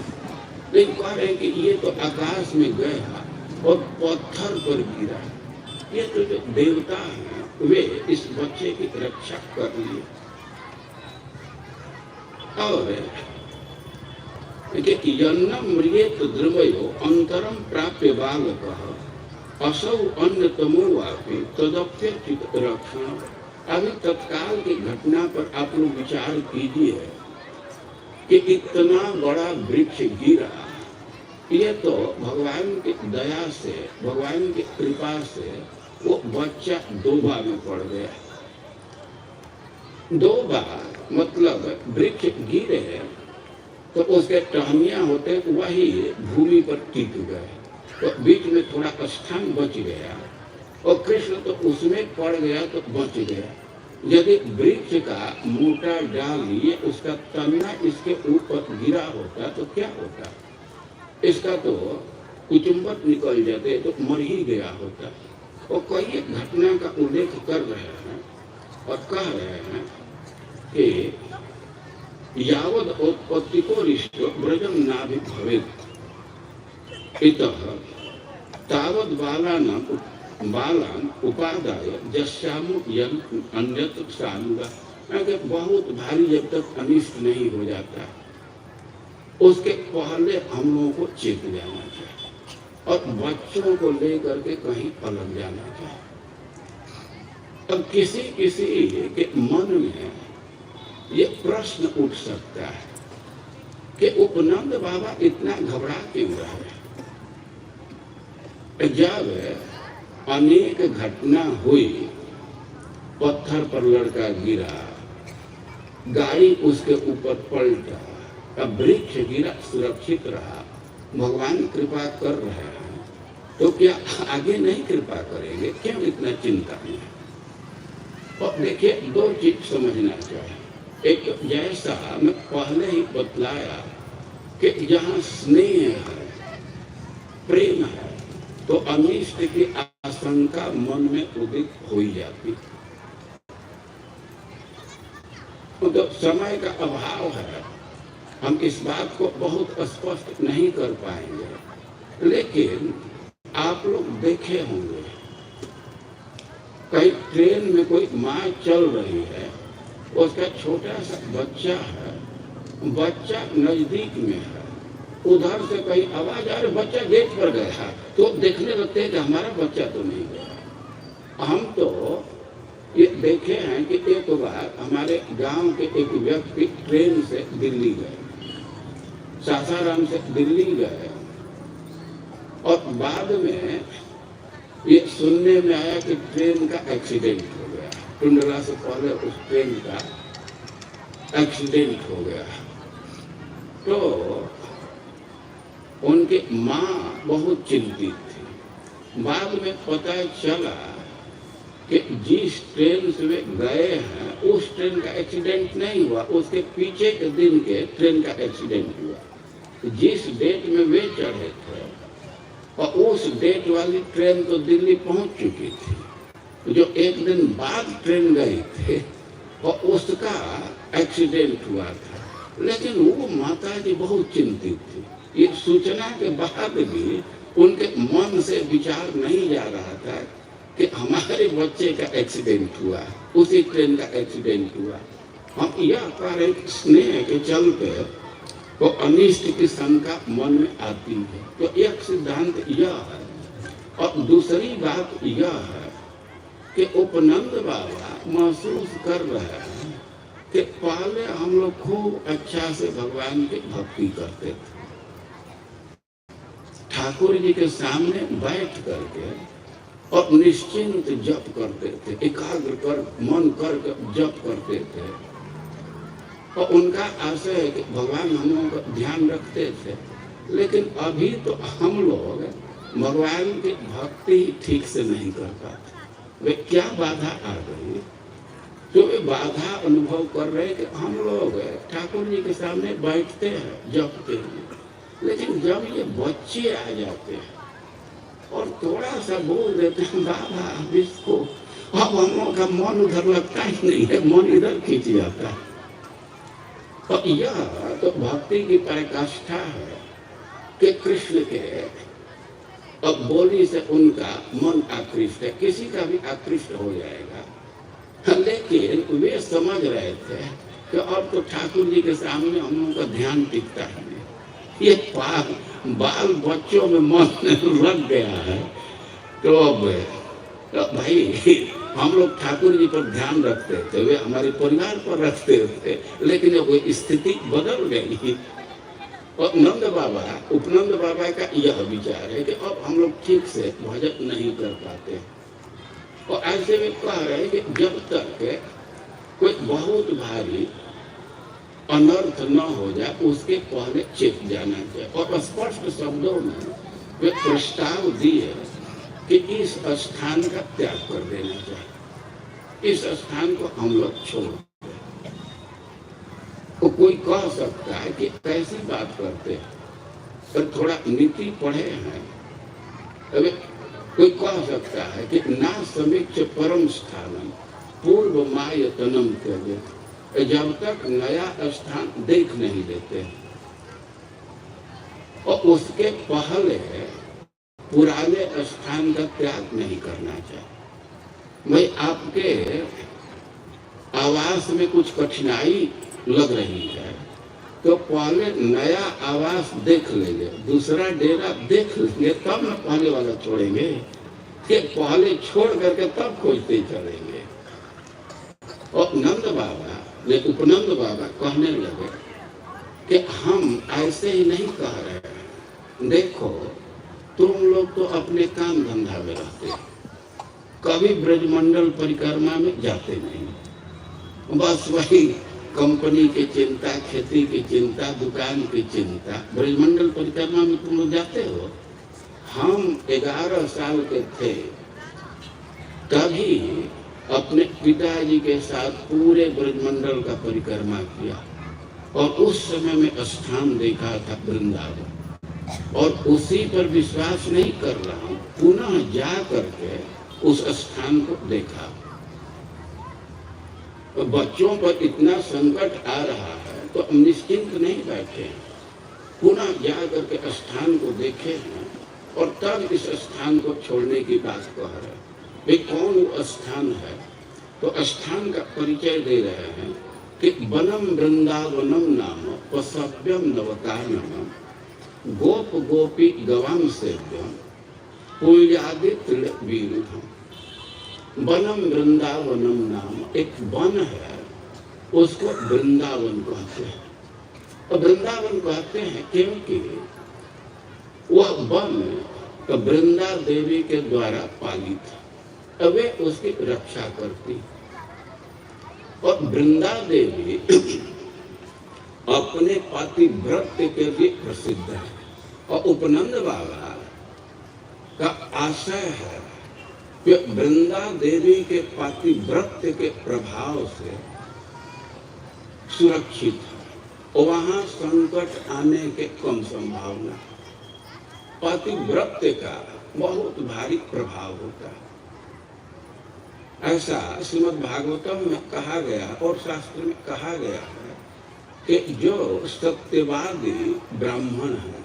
लेकिन कह रहे हैं कि ये तो आकाश में गया और पत्थर पर गिरा। ये तो जो देवता हैं वे इस बच्चे की रक्षा कर लिए। और यन्नम मृगेत द्रवयो अंतरम प्राप्य बालकः असौ अन्यतमो वापि तदप्यचित रक्षण। अभी तत्काल की घटना पर आप लोग विचार कीजिए कि इतना बड़ा वृक्ष गिरा, ये तो भगवान की दया से, भगवान की कृपा से वो बच्चा डोबा में पड़ गया। डोबा मतलब वृक्ष गिरे तो उसके टहनियाँ होते वही भूमि पर टिक गए, तो बीच में थोड़ा स्थान बच गया और कृष्ण तो उसमें पड़ गया तो बच गया। यदि वृक्ष का मोटा डाल ये उसका तना इसके ऊपर गिरा होता तो क्या होता, इसका तो कुचुम्बट निकल जाते तो मर ही गया होता। और कई घटना का उल्लेख कर रहे हैं और कह रहे हैं कि यावद उत्पत्ति को रिष्टो ब्रजम नाभि भवेत् इतः तावद बालान उपादाय जस्यामु यन अन्यत सानुगा। बहुत भारी जब तक अनिष्ट नहीं हो जाता उसके पहले हम लोगों को चेत जाना चाहिए। और बच्चों को लेकर के कहीं अलग जाना चाहिए। अब किसी किसी के मन में ये प्रश्न उठ सकता है कि उपनंद बाबा इतना घबरा क्यों रहे? जब अनेक घटना हुई, पत्थर पर लड़का गिरा, गाड़ी उसके ऊपर पलटा, अब वृक्ष गिरा सुरक्षित रहा, भगवान कृपा कर रहे हैं, तो क्या आगे नहीं कृपा करेंगे? क्यों इतना चिंता है? और देखिए, दो चीज समझना चाहिए। एक, जैसा मैं पहले ही बतलाया कि जहाँ स्नेह है, प्रेम है, तो अनिष्ट की आशंका मन में उदित हो ही जाती। तो समय का अभाव है, हम इस बात को बहुत स्पष्ट नहीं कर पाएंगे, लेकिन आप लोग देखे होंगे कहीं ट्रेन में कोई माँ चल रही है, उसका छोटा सा बच्चा है, बच्चा नजदीक में है, उधर से कहीं आवाज आ रही, बच्चा गेट पर गया, तो देखने लगते हैं कि हमारा बच्चा तो नहीं गया। हम तो ये देखे हैं कि एक बार हमारे गांव के एक व्यक्ति ट्रेन से दिल्ली गए, सासाराम से दिल्ली गए, और बाद में ये सुनने में आया कि ट्रेन का एक्सीडेंट हो गया। टुंडला से पहले उस ट्रेन का एक्सीडेंट हो गया। तो उनकी माँ बहुत चिंतित थी। बाद में पता चला कि जिस ट्रेन से वे गए हैं उस ट्रेन का एक्सीडेंट नहीं हुआ, उसके पीछे के दिन के ट्रेन का एक्सीडेंट हुआ। जिस डेट में वे चढ़े थे और उस डेट वाली ट्रेन तो दिल्ली पहुंच चुकी थी, जो एक दिन बाद ट्रेन गई थी और उसका एक्सीडेंट हुआ था। लेकिन वो माता जी बहुत चिंतित थी। ये सूचना के बाद भी उनके मन से विचार नहीं जा रहा था कि हमारे बच्चे का एक्सीडेंट हुआ, उसी ट्रेन का एक्सीडेंट हुआ। हम यह कह रहे स्नेह के चलते तो अनिष्ट की शंका मन में आती है। तो एक सिद्धांत यह है, और दूसरी बात यह है कि उपनंद बाबा महसूस कर रहे हैं कि पहले हम लोग खूब अच्छा से भगवान की भक्ति करते थे, ठाकुर जी के सामने बैठ करके और निश्चिंत जप करते थे, एकाग्र कर मन कर जप करते थे, और उनका आशय है कि भगवान हम लोगों का ध्यान रखते थे। लेकिन अभी तो हम लोग भगवान की भक्ति ठीक से नहीं कर पाते। वे क्या बाधा आ गई, जो वे बाधा अनुभव कर रहे कि हम लोग ठाकुर जी के सामने बैठते हैं, जपते हैं, लेकिन जब ये बच्चे आ जाते हैं और थोड़ा सा बोल देते हैं बाबा इसको, अब हम लोगों का मन उधर लगता ही नहीं है, मन इधर खींच जाता है। तो यह तो भक्ति की पराकाष्ठा है कि कृष्ण के अब बोली से उनका मन आकृष्ट है, किसी का भी आकृष्ट हो जाएगा। लेकिन वे समझ रहे थे कि अब तो ठाकुर जी के सामने हम लोगों का ध्यान टिकता है, ये बाल बच्चों में मन लग गया है, तो अब भाई हम लोग ठाकुर जी पर ध्यान रखते थे, वे हमारे परिवार पर रखते थे, लेकिन अब वो स्थिति बदल गई। और नंद बाबा, उपनंद बाबा का यह विचार है कि अब हम लोग ठीक से भजन नहीं कर पाते, और ऐसे में कह रहे हैं कि जब तक कोई बहुत भारी अनर्थ न हो जाए उसके पहले चेत जाना चाहिए। और स्पष्ट शब्दों में वे प्रस्ताव दिए कि इस स्थान का त्याग कर देना चाहिए, इस स्थान को हम लोग छोड़ दें। तो कोई कह सकता है कि कैसी बात करते हैं, पर थोड़ा नीति पढ़े हैं। अबे कोई कह सकता है कि ना समीक्ष परम स्थानम पूर्व मायतनम त्यजे, जब तक नया स्थान देख नहीं देते और उसके पहले पुराने स्थान का त्याग नहीं करना चाहिए। मैं आपके आवास में कुछ कठिनाई लग रही है तो पहले नया आवास देख लेंगे, दूसरा डेरा देख लेंगे, तब न पहले वाला छोड़ेंगे कि पहले छोड़ करके तब खोजते चलेंगे। और नंद बाबा उपनंद बाबा कहने लगे कि हम ऐसे ही नहीं कह रहे हैं, देखो तुम लोग तो अपने काम धंधा में रहते, कभी ब्रजमंडल परिक्रमा में जाते नहीं, बस वही कंपनी की चिंता, खेती की चिंता, दुकान की चिंता। ब्रजमंडल परिक्रमा में तुम लोग जाते हो। हम 11 साल के थे तभी अपने पिताजी के साथ पूरे ब्रजमंडल का परिक्रमा किया और उस समय में स्थान देखा था वृंदावन, और उसी पर विश्वास नहीं कर रहा हूँ, पुनः जा करके उस स्थान को देखा। तो बच्चों पर इतना संकट आ रहा है तो हम निश्चिंत नहीं बैठे, पुनः जा करके स्थान को देखे हैं और तब इस स्थान को छोड़ने की बात कह रहे हैं। वे कौन वो स्थान है? तो स्थान का परिचय दे रहे हैं कि वनम वृंदावनम नाम पसव्यम नवकाननम गोप गोपी गवाम सेव्यम पूजादि त्रिवीरुधम। वनम वृंदावनम नाम एक वन है, उसको वृंदावन कहते हैं। और वृंदावन कहते हैं क्योंकि वह वन वृंदा देवी के द्वारा पालित है, वे उसकी रक्षा करती। और वृंदा देवी अपने पतिव्रत के लिए प्रसिद्ध है। और उपनंद बाबा का आशय है कि वृंदा देवी के पतिव्रत के प्रभाव से सुरक्षित है, वहां संकट आने के कम संभावना। पतिव्रत का बहुत भारी प्रभाव होता है, ऐसा श्रीमद् भागवतम में कहा गया और शास्त्र में कहा गया है कि जो सत्यवादी ब्राह्मण है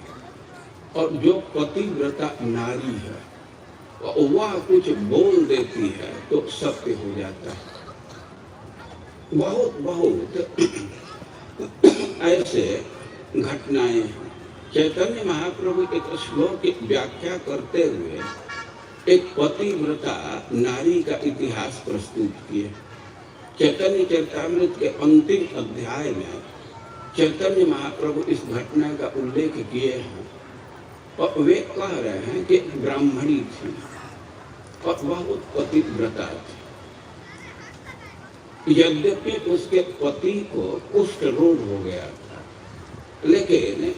और जो पतिव्रता नारी है, वह कुछ बोल देती है तो सत्य हो जाता है। बहुत बहुत ऐसे घटनाएं हैं। चैतन्य महाप्रभु एक श्लोक की व्याख्या करते हुए एक पतिव्रता नारी का इतिहास प्रस्तुत किए। चैतन्य चरितामृत के अंतिम अध्याय में चैतन्य महाप्रभु इस घटना का उल्लेख किए हैं और वे कह रहे हैं कि ब्राह्मणी थी और बहुत पतिव्रता थी। यद्यपि उसके पति को कुष्ठ रोग हो गया था, लेकिन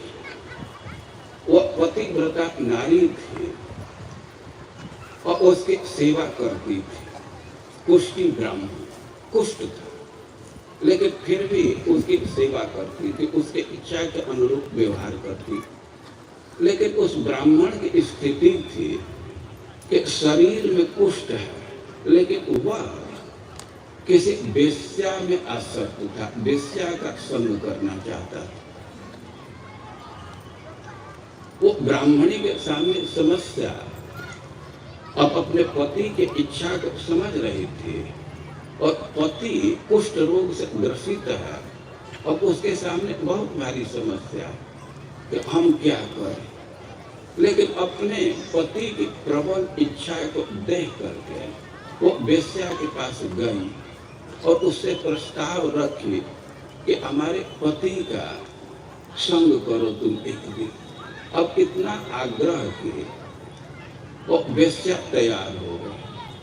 वह पतिव्रता नारी थी और उसकी सेवा करती थी। कुष्ठी ब्राह्मण, कुष्ठ था, लेकिन फिर भी उसकी सेवा करती थी, उसके इच्छा के अनुरूप व्यवहार करती। लेकिन उस ब्राह्मण की स्थिति थी कि शरीर में कुष्ठ है, लेकिन वह किसी वेश्या में आसक्त था, वेश्या का संग करना चाहता था। वो ब्राह्मणी के सामने समस्या अब अपने पति की इच्छा को समझ रही थी और पति कुष्ठ रोग से ग्रसित है और उसके सामने बहुत भारी समस्या कि हम क्या करें। लेकिन अपने पति की प्रबल इच्छा को देख करके वो वेश्या के पास गई और उससे प्रस्ताव रखी कि हमारे पति का संग करो तुम एक दिन। अब इतना आग्रह की वो वेश्या तैयार हो गई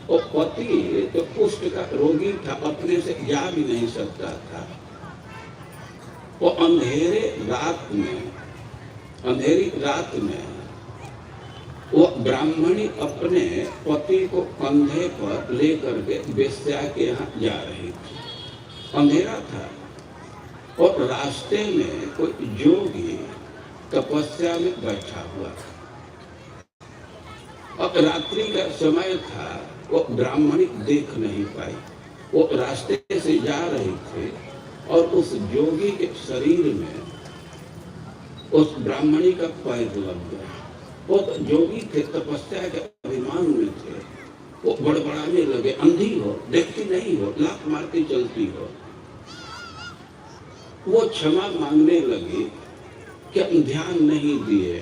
और पति तो कुष्ठ का रोगी था, अपने से जा भी नहीं सकता था। वो अंधेरी रात में वो ब्राह्मणी अपने पति को कंधे पर लेकर के वेश्या के यहाँ जा रही थी। अंधेरा था और रास्ते में कोई जोगी तपस्या में बैठा हुआ था। अब रात्रि का समय था, वो ब्राह्मणी देख नहीं पाई। वो रास्ते से जा रही थी और उस जोगी के शरीर में उस ब्राह्मणी का पैर लग गया। वो तो जोगी थे, तपस्या के अभिमान में थे। वो बड़बड़ाने लगे, अंधी हो, देखती नहीं हो, लात मारती चलती हो। वो क्षमा मांगने लगी कि हम ध्यान नहीं दिए,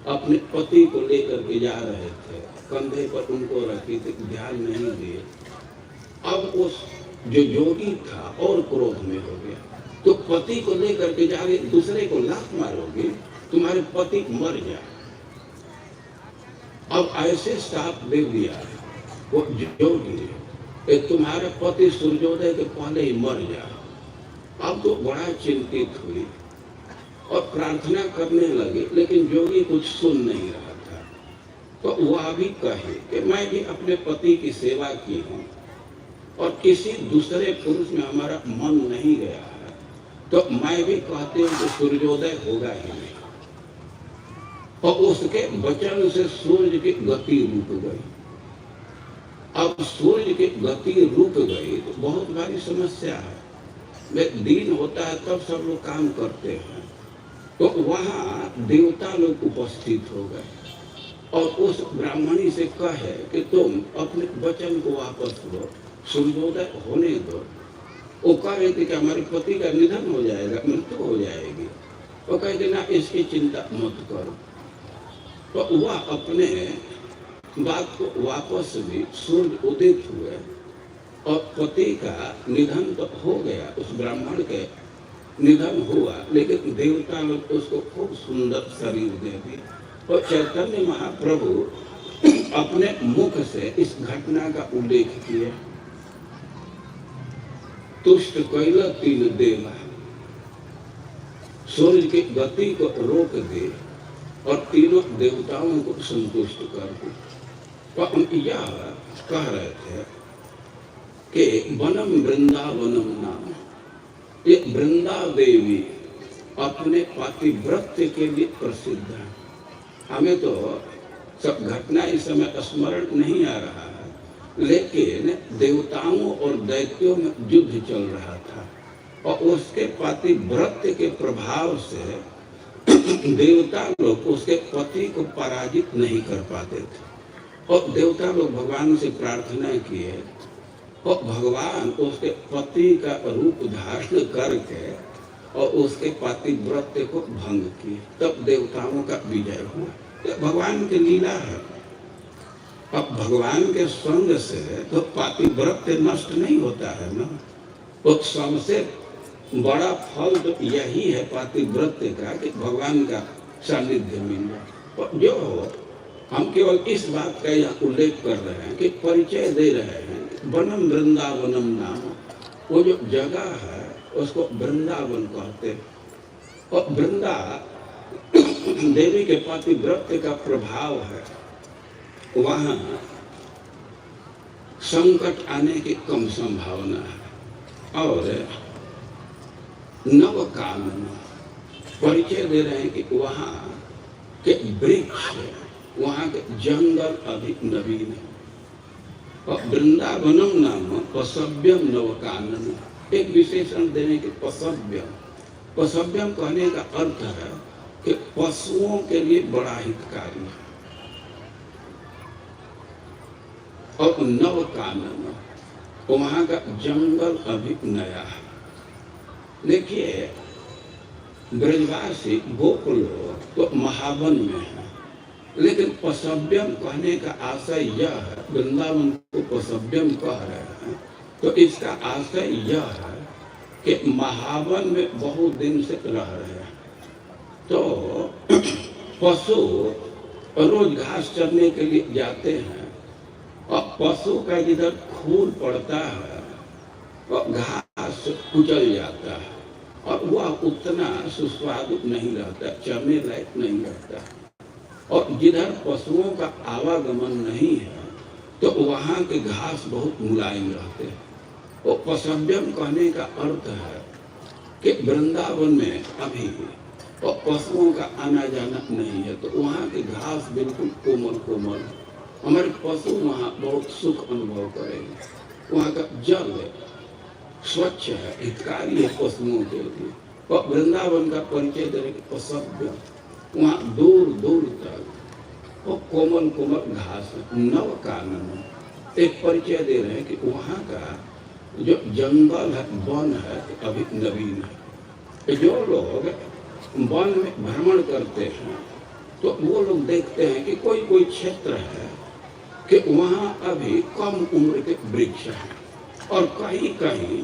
अपने पति को लेकर के जा रहे थे, कंधे पर उनको रखी थी, ध्यान नहीं दिए। अब उस जो योगी था और क्रोध में हो गया, तो पति को लेकर के जा रहे, दूसरे को लात मारोगे, तुम्हारे पति मर जाए। अब ऐसे साफ दे दिया वो योगी, तुम्हारा पति सूर्योदय के पहले ही मर जाए। अब तो बड़ा चिंतित हुई और प्रार्थना करने लगे, लेकिन योगी कुछ सुन नहीं रहा था। तो वह भी कहे कि मैं भी अपने पति की सेवा की हूँ और किसी दूसरे पुरुष में हमारा मन नहीं गया है, तो मैं भी कहती हूँ कि सूर्योदय होगा ही नहीं। और उसके वचन से सूर्य की गति रुक गई। अब सूर्य की गति रुक गई तो बहुत बड़ी समस्या है। दिन होता है तब सब लोग काम करते हैं, तो वहां देवता लोग उपस्थित हो गए और उस ब्राह्मणी से कहे कि तुम अपने वचन को वापस लो, सूर्योदय होने दो। वो कह रहे थे कि हमारे पति का निधन हो जाएगा, मृत्यु हो जाएगी। वो कहते ना, इसकी चिंता मत करो। तो वह अपने बात को वापस भी, सूर्य उदित हुए और पति का निधन तो हो गया, उस ब्राह्मण के निधन हुआ, लेकिन देवता लोग उसको खूब सुंदर शरीर दे दिए। और चैतन्य महाप्रभु अपने मुख से इस घटना का उल्लेख किया। तुष्ट कैल तीन देवा, सूर्य की गति को रोक दे और तीनों देवताओं को संतुष्ट कर दे। तो हम यह कह रहे थे कि वनम वृंदावनम नाम, ये वृंदा देवी अपने पातिव्रत्य के लिए प्रसिद्ध है। हमें तो सब घटना इस समय स्मरण नहीं आ रहा है, लेकिन देवताओं और दैत्यों में युद्ध चल रहा था और उसके पातिव्रत्य के प्रभाव से देवता लोग उसके पति को पराजित नहीं कर पाते थे। और देवता लोग भगवान से प्रार्थना किए और भगवान उसके पति का रूप धारण करके और उसके पातिव्रत्य को भंग किए, तब देवताओं का विजय हुआ। तो भगवान की लीला है। अब भगवान के संग से तो पातिव्रत्य नष्ट नहीं होता है ना। तो सबसे बड़ा फल तो यही है पातिव्रत्य का, कि भगवान का सानिध्य मिल जाए। और जो हम केवल इस बात का यहाँ उल्लेख कर रहे हैं कि परिचय दे रहे हैं, वनम वृंदावनम नाम, वो जो जगह है उसको वृंदावन कहते हैं। और वृंदा देवी के पातिव्रत्य का प्रभाव है, वहां संकट आने की कम संभावना है। और नव कानन परिचय दे रहे हैं कि वहां के वृक्ष, वहां के जंगल अभी नवीन है। और वृंदावनम नाम पसव्यम नवकानन, एक विशेषण देने के पसव्यम। पसव्यम कहने का अर्थ है कि पशुओं के लिए बड़ा हितकारी है। और नवकानन, वहां का जंगल अभी नया है। देखिए, ब्रजवासी गोकुल तो महावन में है, लेकिन पसव्यम कहने का आशय यह है, वृंदावन को पसव्यम कह रहे हैं, तो इसका आशय यह है कि महावन में बहुत दिन से रह रहे हैं। तो पशु रोज घास चरने के लिए जाते हैं और पशु का जिधर खून पड़ता है और घास कुचल जाता है और वह उतना सुस्वादु नहीं रहता, चरने लायक नहीं रहता। और जिधर पशुओं का आवागमन नहीं है तो वहाँ के घास बहुत मुलायम रहते हैं। और पसव्यम कहने का अर्थ है कि वृंदावन में अभी और पशुओं का आना जाना नहीं है, तो वहाँ के घास बिल्कुल कोमल कोमल, हमारे पशु वहाँ बहुत सुख अनुभव करेंगे। वहाँ का जल स्वच्छ है, हितकारी है पशुओं के लिए। और वृंदावन का परिचय देने के पसव्यम, वहाँ दूर दूर तक वो कोमल कोमल घास है। नव कानन एक परिचय दे रहे हैं कि वहाँ का जो जंगल है, वन है, अभी नवीन है। जो लोग वन में भ्रमण करते हैं तो वो लोग देखते हैं कि कोई कोई क्षेत्र है कि वहाँ अभी कम उम्र के वृक्ष हैं और कहीं कहीं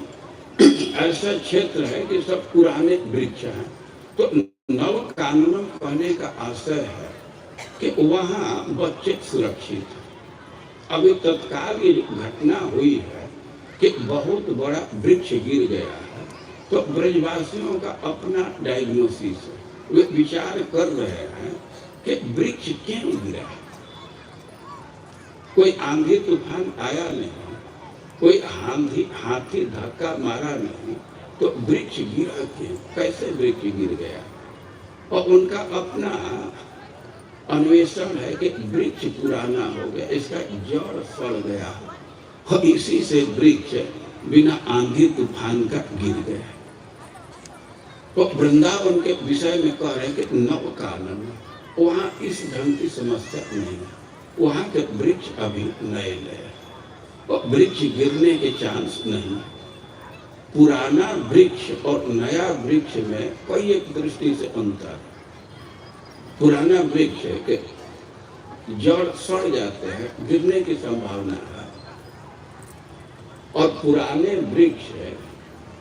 ऐसा क्षेत्र है कि सब पुराने वृक्ष हैं। तो नव कानून कहने का आशय है कि वहाँ बच्चे सुरक्षित हैं। अभी तत्काल ये घटना हुई है कि बहुत बड़ा वृक्ष गिर गया है, तो ब्रजवासियों का अपना डायग्नोसिस है, वे विचार कर रहे हैं कि वृक्ष क्यों गिरा। कोई आंधी तूफान आया नहीं, कोई हाथी धक्का मारा नहीं, तो वृक्ष गिरा क्यों, कैसे वृक्ष गिर गया। और उनका अपना अन्वेषण है कि वृक्ष पुराना हो गया, इसका जड़ सड़ गया और इसी से वृक्ष बिना आंधी तूफान का गिर गया। तो वृंदावन के विषय में कह रहे हैं कि नव कानन, वहाँ इस ढंग की समस्या नहीं है, वहाँ के वृक्ष अभी नए नए और वृक्ष गिरने के चांस नहीं। पुराना वृक्ष और नया वृक्ष में कोई एक दृष्टि से अंतर। पुराना वृक्ष के जड़ सड़ जाते हैं, गिरने की संभावना है, और पुराने वृक्ष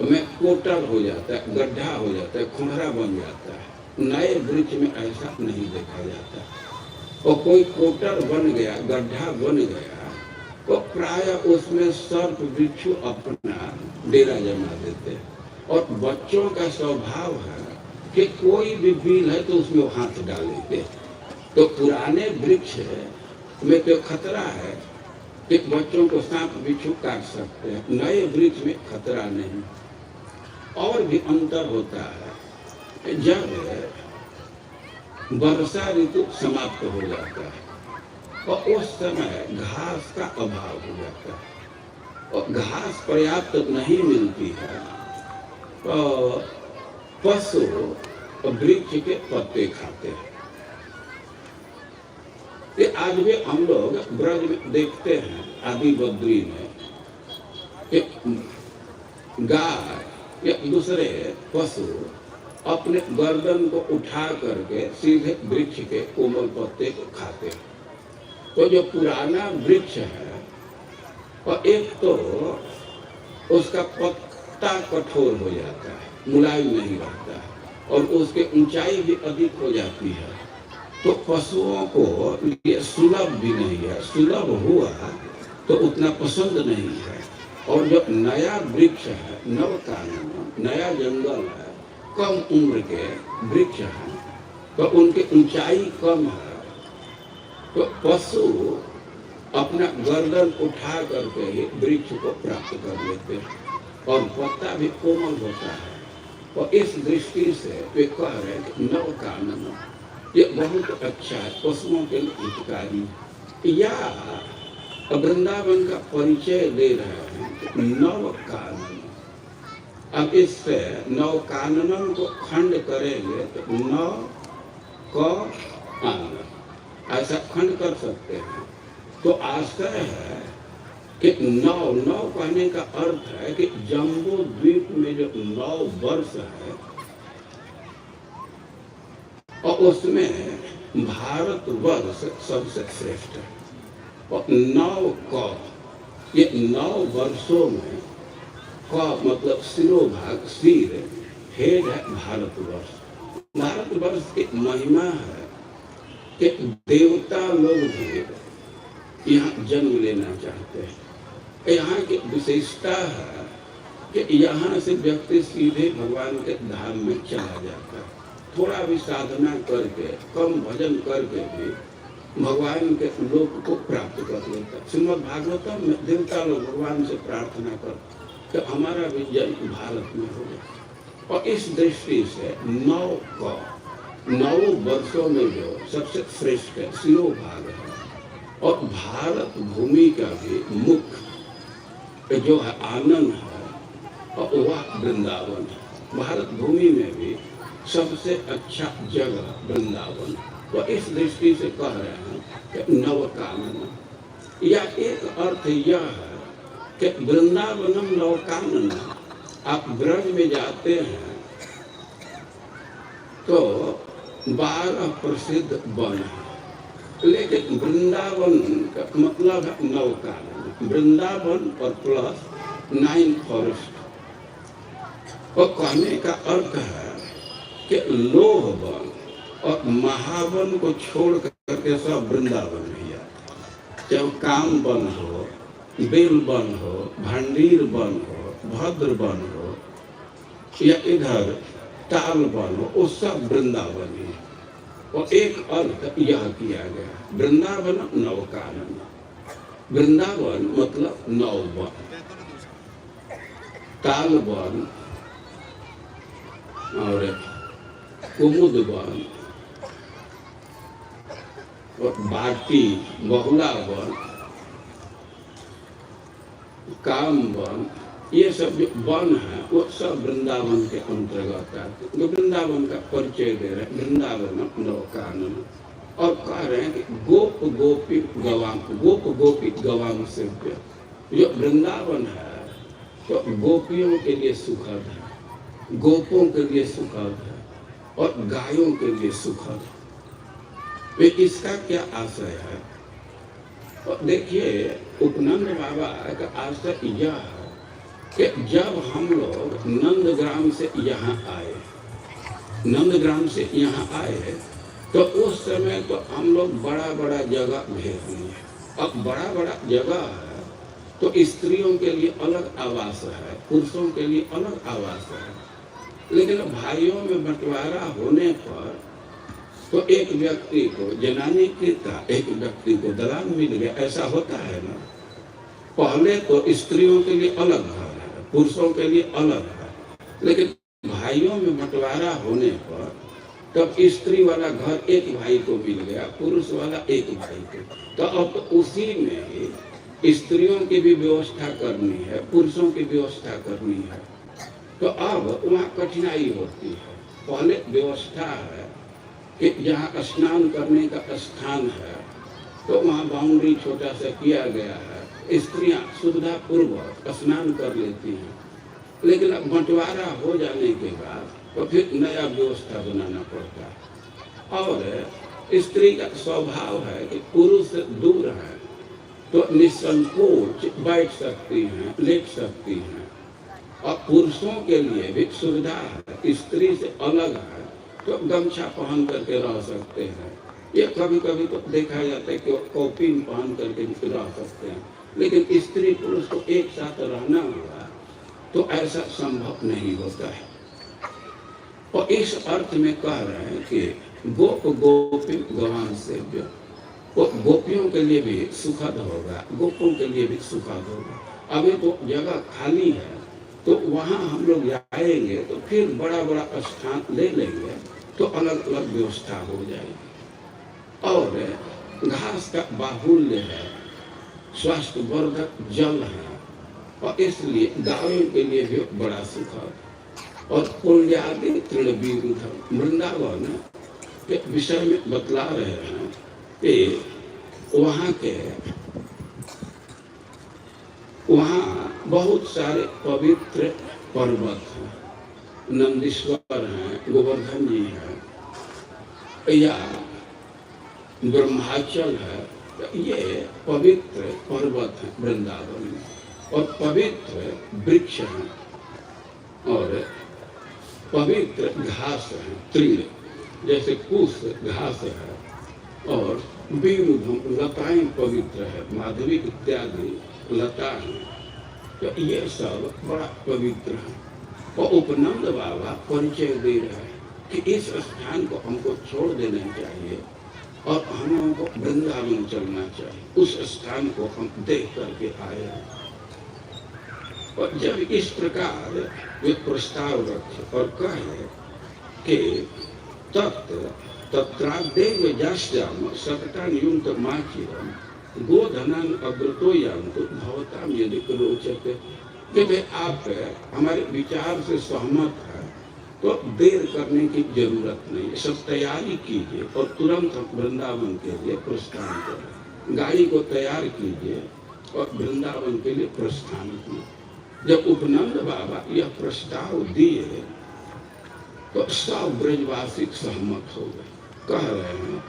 में कोटर हो जाता है, गड्ढा हो जाता है, खुंडरा बन जाता है। नए वृक्ष में ऐसा नहीं देखा जाता। और कोई कोटर बन गया, गड्ढा बन गया, तो प्राय उसमें सर्प बिच्छू अपना डेरा जमा देते हैं। और बच्चों का स्वभाव है कि कोई भी बिल है तो उसमें वो हाथ डालेंगे। तो पुराने वृक्ष में तो खतरा है कि बच्चों को सांप बिच्छू काट सकते हैं, नए वृक्ष में खतरा नहीं। और भी अंतर होता है जब वर्षा ऋतु समाप्त हो जाता है और उस समय घास का अभाव हो जाता है और घास पर्याप्त नहीं मिलती है, तो पशु वृक्ष के पत्ते खाते हैं। ये आज भी हम लोग ब्रज में देखते हैं, आदि बद्री में, कि गाय या दूसरे पशु अपने गर्दन को उठा करके सीधे वृक्ष के कोमल पत्ते को खाते हैं। तो जो पुराना वृक्ष है, और एक तो उसका पत्ता कठोर हो जाता है, मुलायम नहीं रहता है, और उसके ऊंचाई भी अधिक हो जाती है, तो पशुओं को ये सुलभ भी नहीं है। सुलभ हुआ तो उतना पसंद नहीं है। और जो नया वृक्ष है, नव कानून, नया जंगल है, कम उम्र के वृक्ष हैं, तो उनकी ऊंचाई कम है, तो पशु अपना गर्दन उठा करके ही वृक्ष को प्राप्त कर लेते हैं और पत्ता भी कोमल होता है। और इस दृष्टि से वे कह रहे हैं कि नव कानन ये बहुत अच्छा है, पशुओं के लिए हितकारी। या वृंदावन का परिचय दे रहे हैं नव कानन। अब इससे नव कानन को खंड करेंगे तो नव कानन ऐसा खंड कर सकते हैं। तो आशय है कि नौ कहने का अर्थ है कि जम्बू द्वीप में जो 9 वर्ष है और उसमें भारतवर्ष सबसे श्रेष्ठ है। और 9 ये 9 वर्षों में का मतलब सिरोभाग, सिर, हेड है भारतवर्ष। भारतवर्ष की महिमा है कि देवता लोग भी यहाँ जन्म लेना चाहते हैं। यहाँ की विशेषता है कि यहाँ से व्यक्ति सीधे भगवान के धाम में चला जाता है। थोड़ा भी साधना करके, कम भजन करके भी भगवान के लोक को प्राप्त कर लेता है। श्रीमद् भागवतम में देवता लोग भगवान से प्रार्थना करते कि हमारा भी जन्म भारत में हो जाए। और इस दृष्टि से 9 वर्षों में जो सबसे श्रेष्ठ है, सिरोभाग है। और भारत भूमि का भी मुख्य जो है आनंद है, और वह वृंदावन है। भारत भूमि में भी सबसे अच्छा जगह वृंदावन। तो इस दृष्टि से कह रहे हैं कि नव कानन। या एक अर्थ यह है कि वृंदावनम नव कानन। आप ब्रज में जाते हैं तो 12 प्रसिद्ध वन है, लेकिन वृंदावन का मतलब है नवकानन। वृंदावन और प्लस 9 फॉरेस्ट। और कहने का अर्थ है कि लोह वन और महावन को छोड़ करके सब वृंदावन भैया, चाहे काम वन हो, बेल वन हो, भंडीर वन हो, भद्र वन हो या इधर ताल वन हो, वो सब वृंदावन है। और एक अर्थ यह किया गया, वृंदावन नवकानन। वृंदावन मतलब नव वन, ताल वन और कुमुद वन और बाटी बहुला वन, काम वन, ये सब जो वन है वो सब वृंदावन के अंतर्गत आते हैं। वृंदावन का परिचय दे रहे हैं, वृंदावन नवकानन। और कह रहे हैं कि गोप गोपी गवांग, गोप गोपी गवांग सेव्य। जो वृंदावन है तो गोपियों के लिए सुखद है, गोपों के लिए सुखद है और गायों के लिए सुखद है। वे इसका क्या आशय है? और देखिए उपनंद बाबा का आशय यह है कि जब हम लोग नंदग्राम से यहाँ आए, नंदग्राम से यहाँ आए तो उस समय तो हम लोग बड़ा बड़ा जगह घेर लिए। अब बड़ा बड़ा जगह है तो स्त्रियों के लिए अलग आवास है, पुरुषों के लिए अलग आवास है। लेकिन भाइयों में बंटवारा होने पर तो एक व्यक्ति को जनानी की था, एक व्यक्ति को दलान मिल गया, ऐसा होता है ना। पहले तो स्त्रियों के लिए अलग घर है, पुरुषों के लिए अलग है, लेकिन भाइयों में बंटवारा होने पर तब स्त्री वाला घर एक भाई को मिल गया, पुरुष वाला एक भाई को। तो अब तो उसी में ही स्त्रियों की भी व्यवस्था करनी है, पुरुषों की व्यवस्था करनी है। तो अब वहाँ कठिनाई होती है। पहले व्यवस्था है कि जहाँ स्नान करने का स्थान है तो वहाँ बाउंड्री छोटा सा किया गया है, स्त्रियाँ सुविधा पूर्वक स्नान कर लेती हैं। लेकिन अब बंटवारा हो जाने के बाद तो फिर नया व्यवस्था बनाना पड़ता है। और स्त्री का स्वभाव है कि पुरुष से दूर है तो निसंकोच बैठ सकती हैं, लेट सकती हैं। और पुरुषों के लिए भी सुविधा है, स्त्री से अलग है तो गमछा पहन करके रह सकते हैं। ये कभी कभी तो देखा जाता है कि कॉपिन पहन करके रह सकते हैं, लेकिन स्त्री पुरुष को एक साथ रहना हुआ तो ऐसा संभव नहीं होता है। और इस अर्थ में कह रहे हैं कि गोप गोपी गवान सेव्य, वो गोपियों के लिए भी सुखद होगा, गोपों के लिए भी सुखद होगा। अभी तो जगह खाली है तो वहाँ हम लोग जाएंगे तो फिर बड़ा बड़ा स्थान ले लेंगे तो अलग अलग व्यवस्था हो जाएगी। और घास का बाहुल्य है, स्वास्थ्यवर्धक जल है और इसलिए गायों के लिए भी बड़ा सुखद। और पुण्यादि तृणविरुद्धम, वृंदावन के विषय में बतला रहे हैं कि वहाँ बहुत सारे पवित्र पर्वत हैं, नंदीश्वर हैं, गोवर्धन जी हैं या ब्रह्माचल है, ये पवित्र पर्वत हैं वृंदावन में। और पवित्र वृक्ष हैं और पवित्र घास है, तृण जैसे कुश घास है और विरुद्धम लताएं पवित्र है, माधवी इत्यादि लता है। तो ये सब बड़ा पवित्र है। और उपनंद बाबा परिचय दे रहे हैं कि इस स्थान को हमको छोड़ देना चाहिए और हम लोगों को वृंदावन चलना चाहिए। उस स्थान को हम देख करके आए हैं। और जब इस प्रकार वे प्रस्ताव रखे और कहे कि तत्रादेव जास्याम सकटान्युक्त माचिरम गोधनन अग्रतोयांतु भवताम यदि रोचते, कि भाई आप हमारे विचार से सहमत है तो देर करने की जरूरत नहीं, सब तैयारी कीजिए और तुरंत वृंदावन के लिए प्रस्थान करें। गाड़ी को तैयार कीजिए और वृंदावन के लिए प्रस्थान कीजिए। जब उपनंद बाबा यह प्रस्ताव दिए तो सब ब्रजवासी सहमत हो गए। कह रहे हैं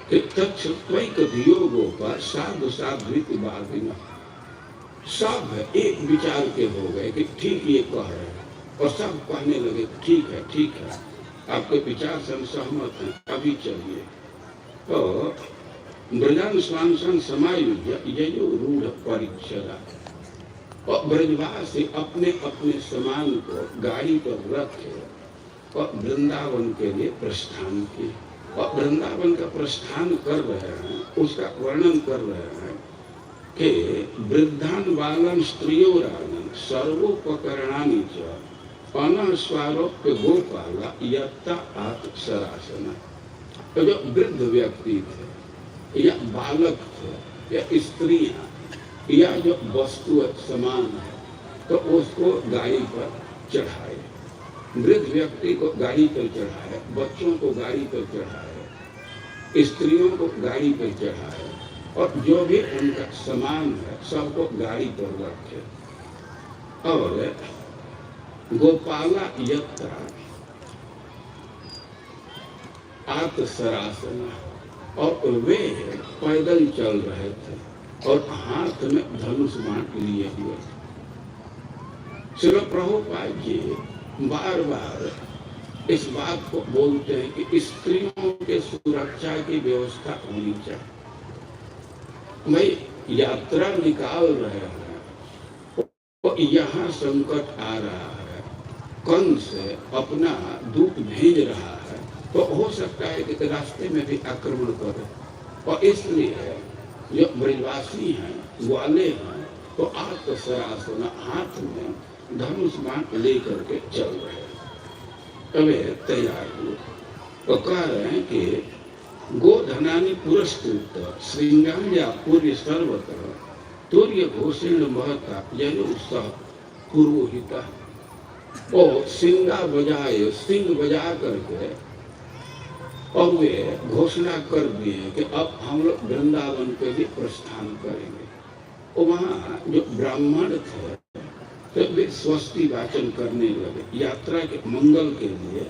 कि तत्सत्वैक धियोगोपा साधु साध्विक बाधिन। सब एक विचार के हो गए कि ठीक ये कह रहे हैं, और सब कहने लगे ठीक है, आपके विचार से हम सहमत हैं, अभी चलिए। तो ब्रजान स्वांसन समायुज्य ययो रूढ़ परिच्छदा, और ब्रजवासी अपने अपने सामान को गाड़ी पर रखे और वृंदावन के लिए प्रस्थान किए। और वृंदावन का प्रस्थान कर रहे हैं, उसका वर्णन कर रहे हैं कि वृद्धान बालन स्त्रियोरानन सर्वोपकरणानि च अनस्वारोप्य गोपाला यत्ता आत सरासना। तो जो वृद्ध व्यक्ति थे या बालक थे या स्त्रियां या जो वस्तु समान है, तो उसको गाड़ी पर चढ़ाए। वृद्ध व्यक्ति को गाड़ी पर चढ़ाए, बच्चों को गाड़ी पर चढ़ाए, स्त्रियों को गाड़ी पर चढ़ाए, और जो भी उनका सामान है सबको गाड़ी पर रखे। और गोपाला यत्रा आत्सरासना, और वे पैदल चल रहे थे और हाथ में धनुष बाण लिए हुए थे। श्री प्रभुपाद जी बार बार इस बात को बोलते हैं कि स्त्रियों के सुरक्षा की व्यवस्था होनी चाहिए। भाई यात्रा निकाल रहे हैं, तो यहाँ संकट आ रहा है, कंस अपना दूत भेज रहा है, तो हो सकता है कि रास्ते में भी आक्रमण करे, और इसलिए जो ब्रजवासी हैं, ग्वाले हैं, तो आत्मसरासना हाथ में धनुष बाण लेकर के चल रहे हैं। अबे तैयार हुए तो कह रहे हैं कि गोधनानि पुरस्कृत श्रृंगार्या पूर्य सर्वत्र तुर्य घोषेण महता ययो सह पुरोहिता। और सिंगा बजाए, सिंग बजा करके और वे घोषणा कर दिए कि अब हम लोग वृंदावन पे भी प्रस्थान करेंगे। और वहाँ जो ब्राह्मण थे तो वे स्वस्ति वाचन करने लगे, यात्रा के मंगल के लिए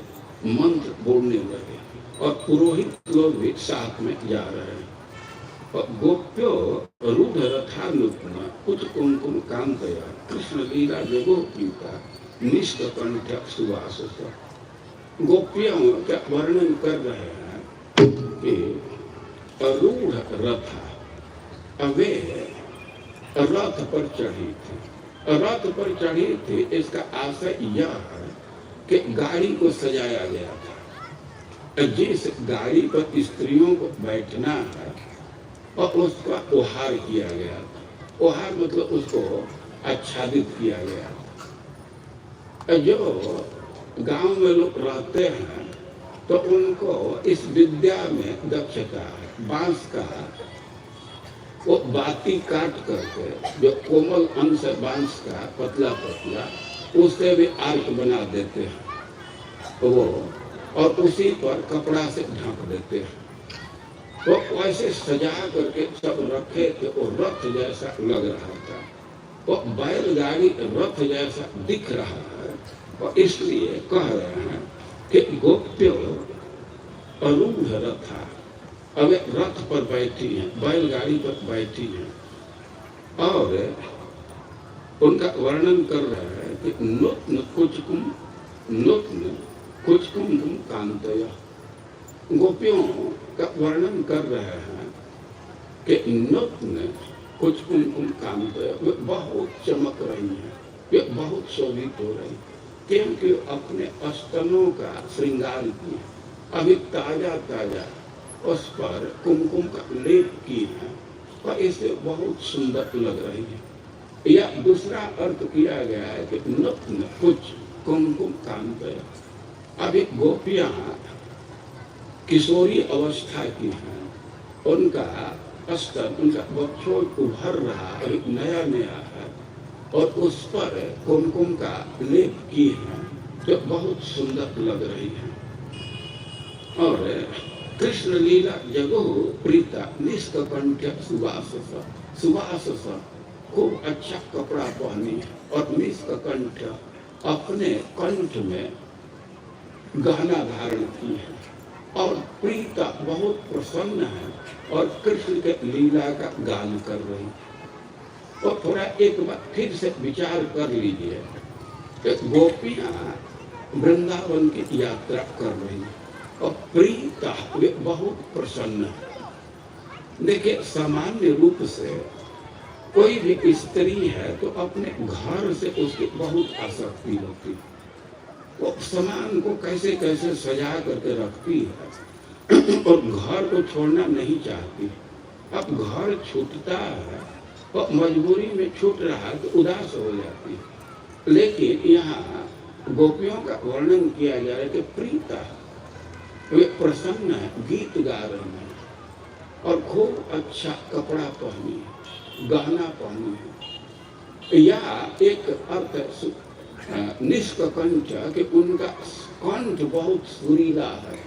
मंत्र बोलने लगे, और पुरोहित लोग भी साथ में जा रहे हैं। और गोप्यो रूढ़ रथानुपमा कुछ कुमकुम कांतया कृष्ण लीला जगोपीता निष्कंठ सुवास। गोपियों का वर्णन कर रहे हैं कि रूढ़ रथा, वे रथ पर चढ़ी थी। रथ पर चढ़ी थी, इसका आशय यह है कि गाड़ी को सजाया गया था। जिस गाड़ी पर स्त्रियों को बैठना है और उसका उपहार किया गया था। उपहार मतलब उसको आच्छादित किया गया था। जो गांव में लोग रहते हैं तो उनको इस विद्या में दक्षता है। बांस का वो बाती काट करके जो कोमल अंश है बांस का पतला पतला, उससे भी आर्क बना देते हैं वो, और उसी पर कपड़ा से ढक देते हैं। तो वैसे सजा करके सब रखे थे, वो रथ जैसा लग रहा था। वो बैलगाड़ी रथ जैसा दिख रहा है, और इसलिए कह रहे हैं कि गोप्यो अरूढ़ रथा, अब रथ पर बैठी हैं, बैलगाड़ी पर बैठी हैं, और उनका वर्णन कर रहे हैं कि नूतन कुचकुम कांतया। गोपियों का वर्णन कर रहे हैं कि नूतन कुचकुम कांतया, वे बहुत चमक रही हैं, वे बहुत शोभित हो रही, क्योंकि अपने स्तनों का श्रृंगार किए, अभी ताजा ताजा उस पर कुमकुम का लेप की है, और इससे बहुत सुंदर लग रही है। या दूसरा अर्थ किया गया है कि नत्न कुछ कुमकुम कांतया, अभी गोपियां किशोरी अवस्था की हैं, उनका स्तन, उनका बच्चों उभर रहा है, नया नया है, और उस पर कुमकुम का लेप की है, जो बहुत सुंदर लग रही है। और कृष्ण लीला जगो प्रीता निष्कंठ सुवास, खूब अच्छा कपड़ा पहनी और निष्कंठ अपने कंठ में गहना धारण की है और प्रीता बहुत प्रसन्न है और कृष्ण के लीला का गान कर रही। और थोड़ा एक बार फिर से विचार कर लीजिए, गोपियां वृंदावन की यात्रा कर रही और प्रीता वे बहुत प्रसन्न है। देखिए, सामान्य रूप से कोई भी स्त्री है तो अपने घर से उसकी बहुत आसक्ति होती है, वो सामान को कैसे कैसे सजा करके रखती है और घर को छोड़ना नहीं चाहती। अब घर छूटता है और मजबूरी में छूट रहा है तो उदास हो जाती है। लेकिन यहाँ गोपियों का वर्णन किया जा रहा है कि प्रीता वे प्रसन्न है, गीत गा रहे हैं और खूब अच्छा कपड़ा पहनी है, गहना पहनी है। या एक अर्थ निष्कंठ कि उनका कंठ बहुत सुरीला है।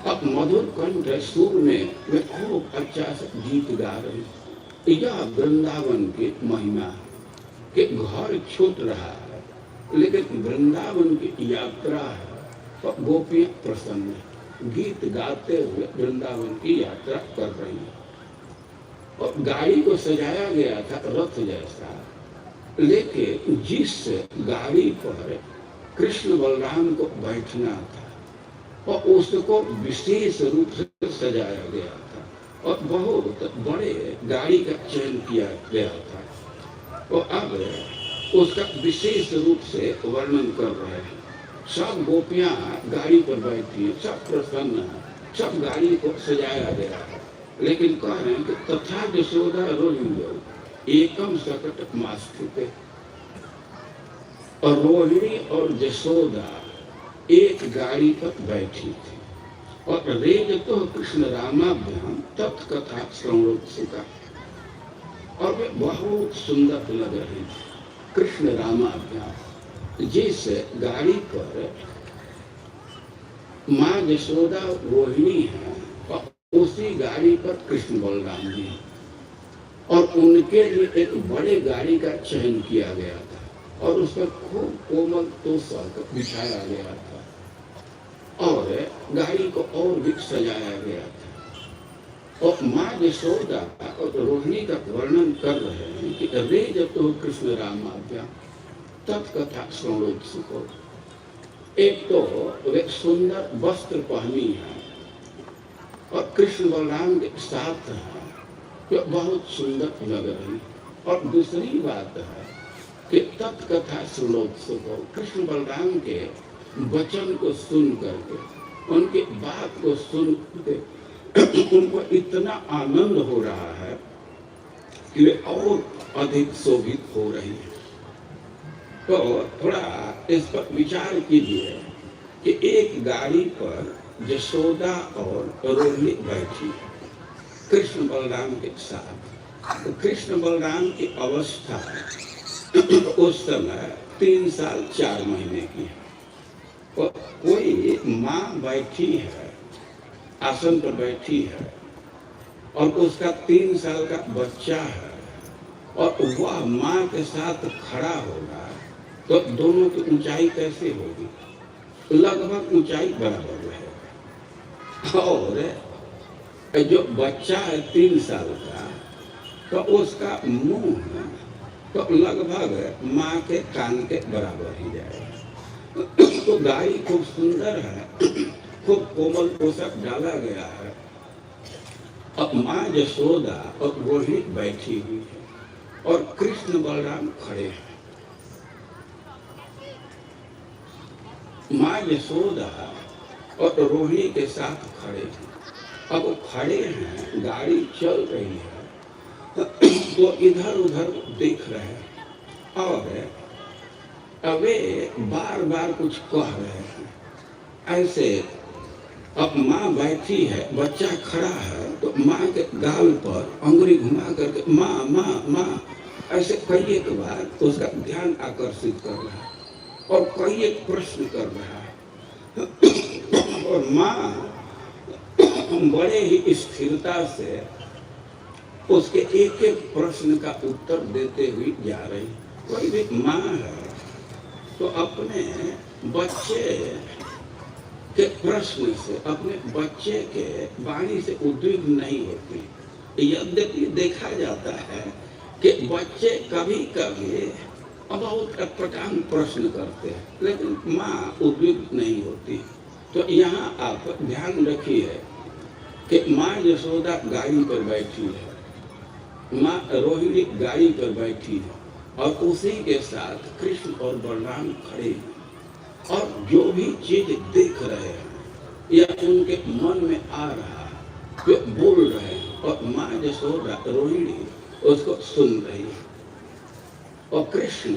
अब मधुर कंठ सुर में वे खूब अच्छा से गीत गा रहे। यह वृंदावन की महिमा है कि घर छूट रहा है लेकिन वृंदावन की यात्रा है तो गोपियां प्रसन्न है, गीत गाते हुए वृंदावन की यात्रा कर रही है। और गाड़ी को सजाया गया था रथ जैसा, लेकिन जिस गाड़ी पर कृष्ण बलराम को बैठना था और उसको विशेष रूप से सजाया गया था और बहुत बड़े गाड़ी का चयन किया गया था। और अब उसका विशेष रूप से वर्णन कर रहे हैं। सब गोपियां गाड़ी पर बैठी हैं, सब प्रसन्न हैं, सब गाड़ी को सजाया गया है, लेकिन कह रहे हैं कि तथा यशोदा रोहिणी एकम सकट मास्थित। और रोहिणी और यशोदा एक गाड़ी पर बैठी थी और रेज तो कृष्ण रामाभ्याम तत्कथा श्रवणोत्सुका, और वे बहुत सुंदर लग रही थी। कृष्ण रामाभ्याम, जिस गाड़ी पर माँ यशोदा रोहिणी है और उसी गाड़ी पर कृष्ण बलराम जी हैं और उनके लिए एक बड़े गाड़ी का चयन किया गया था और उस पर खूब कोमल तोषक बिछाया गया था और गाड़ी को और भी सजाया गया था। और माँ यशोदा और रोहिणी का वर्णन कर रहे हैं कि रे जब तो कृष्ण रामाभ्याम तत्कथा श्रवणोत्सुको। एक तो वे सुंदर वस्त्र पहनी है और कृष्ण बलराम के साथ है तो बहुत सुंदर लग रही। और दूसरी बात है कि तत्कथा श्रवणोत्सुको, कृष्ण बलराम के वचन को सुन करके, उनकी बात को सुन के उनको इतना आनंद हो रहा है कि वे और अधिक शोभित हो रही है। तो थोड़ा इस पर विचार कीजिए कि एक गाड़ी पर यशोदा और रोहिणी बैठी है कृष्ण बलराम के साथ। तो कृष्ण बलराम की अवस्था उस समय 3 साल 4 महीने की है। और कोई माँ बैठी है, आसन पर बैठी है और उसका 3 साल का बच्चा है और वह माँ के साथ खड़ा होगा तो दोनों की ऊंचाई कैसे होगी? लगभग ऊंचाई बराबर रहेगा। और जो बच्चा है 3 साल का तो उसका मुंह तो लगभग माँ के कान के बराबर ही जाएगा। तो गाड़ी खूब सुंदर है, खूब कोमल पोशाक डाला गया है। अब माँ यशोदा और रोहिणी बैठी हुई है और कृष्ण बलराम खड़े हैं। माँ यशोदा और रोहिणी के साथ खड़े हैं। अब वो खड़े हैं, गाड़ी चल रही है तो इधर उधर देख रहे हैं और वे बार बार कुछ कह रहे हैं। ऐसे अब माँ बैठी है, बच्चा खड़ा है तो माँ के गाल पर अंगुली घुमा करके माँ माँ माँ ऐसे कई एक बार उसका ध्यान आकर्षित कर रहा है और कई एक प्रश्न कर रहा है। और माँ बड़े ही स्थिरता से उसके एक एक प्रश्न का उत्तर देते हुए जा रही। कोई भी माँ है तो अपने बच्चे के प्रश्न से अपने बच्चे के वाणी से उद्विग्न नहीं होती। यद्यपि देखा जाता है कि बच्चे कभी कभी बहुत अटपटान प्रश्न करते हैं, लेकिन माँ उद्विग्न नहीं होती। तो यहाँ आप ध्यान रखिए कि माँ यशोदा गाड़ी पर बैठी है, माँ रोहिणी गाड़ी पर बैठी है और उसी के साथ कृष्ण और बलराम खड़े हैं और जो भी चीज देख रहे हैं या उनके मन में आ रहा है वे बोल रहे हैं और माँ यशोदा रोहिणी उसको सुन रही है। और कृष्ण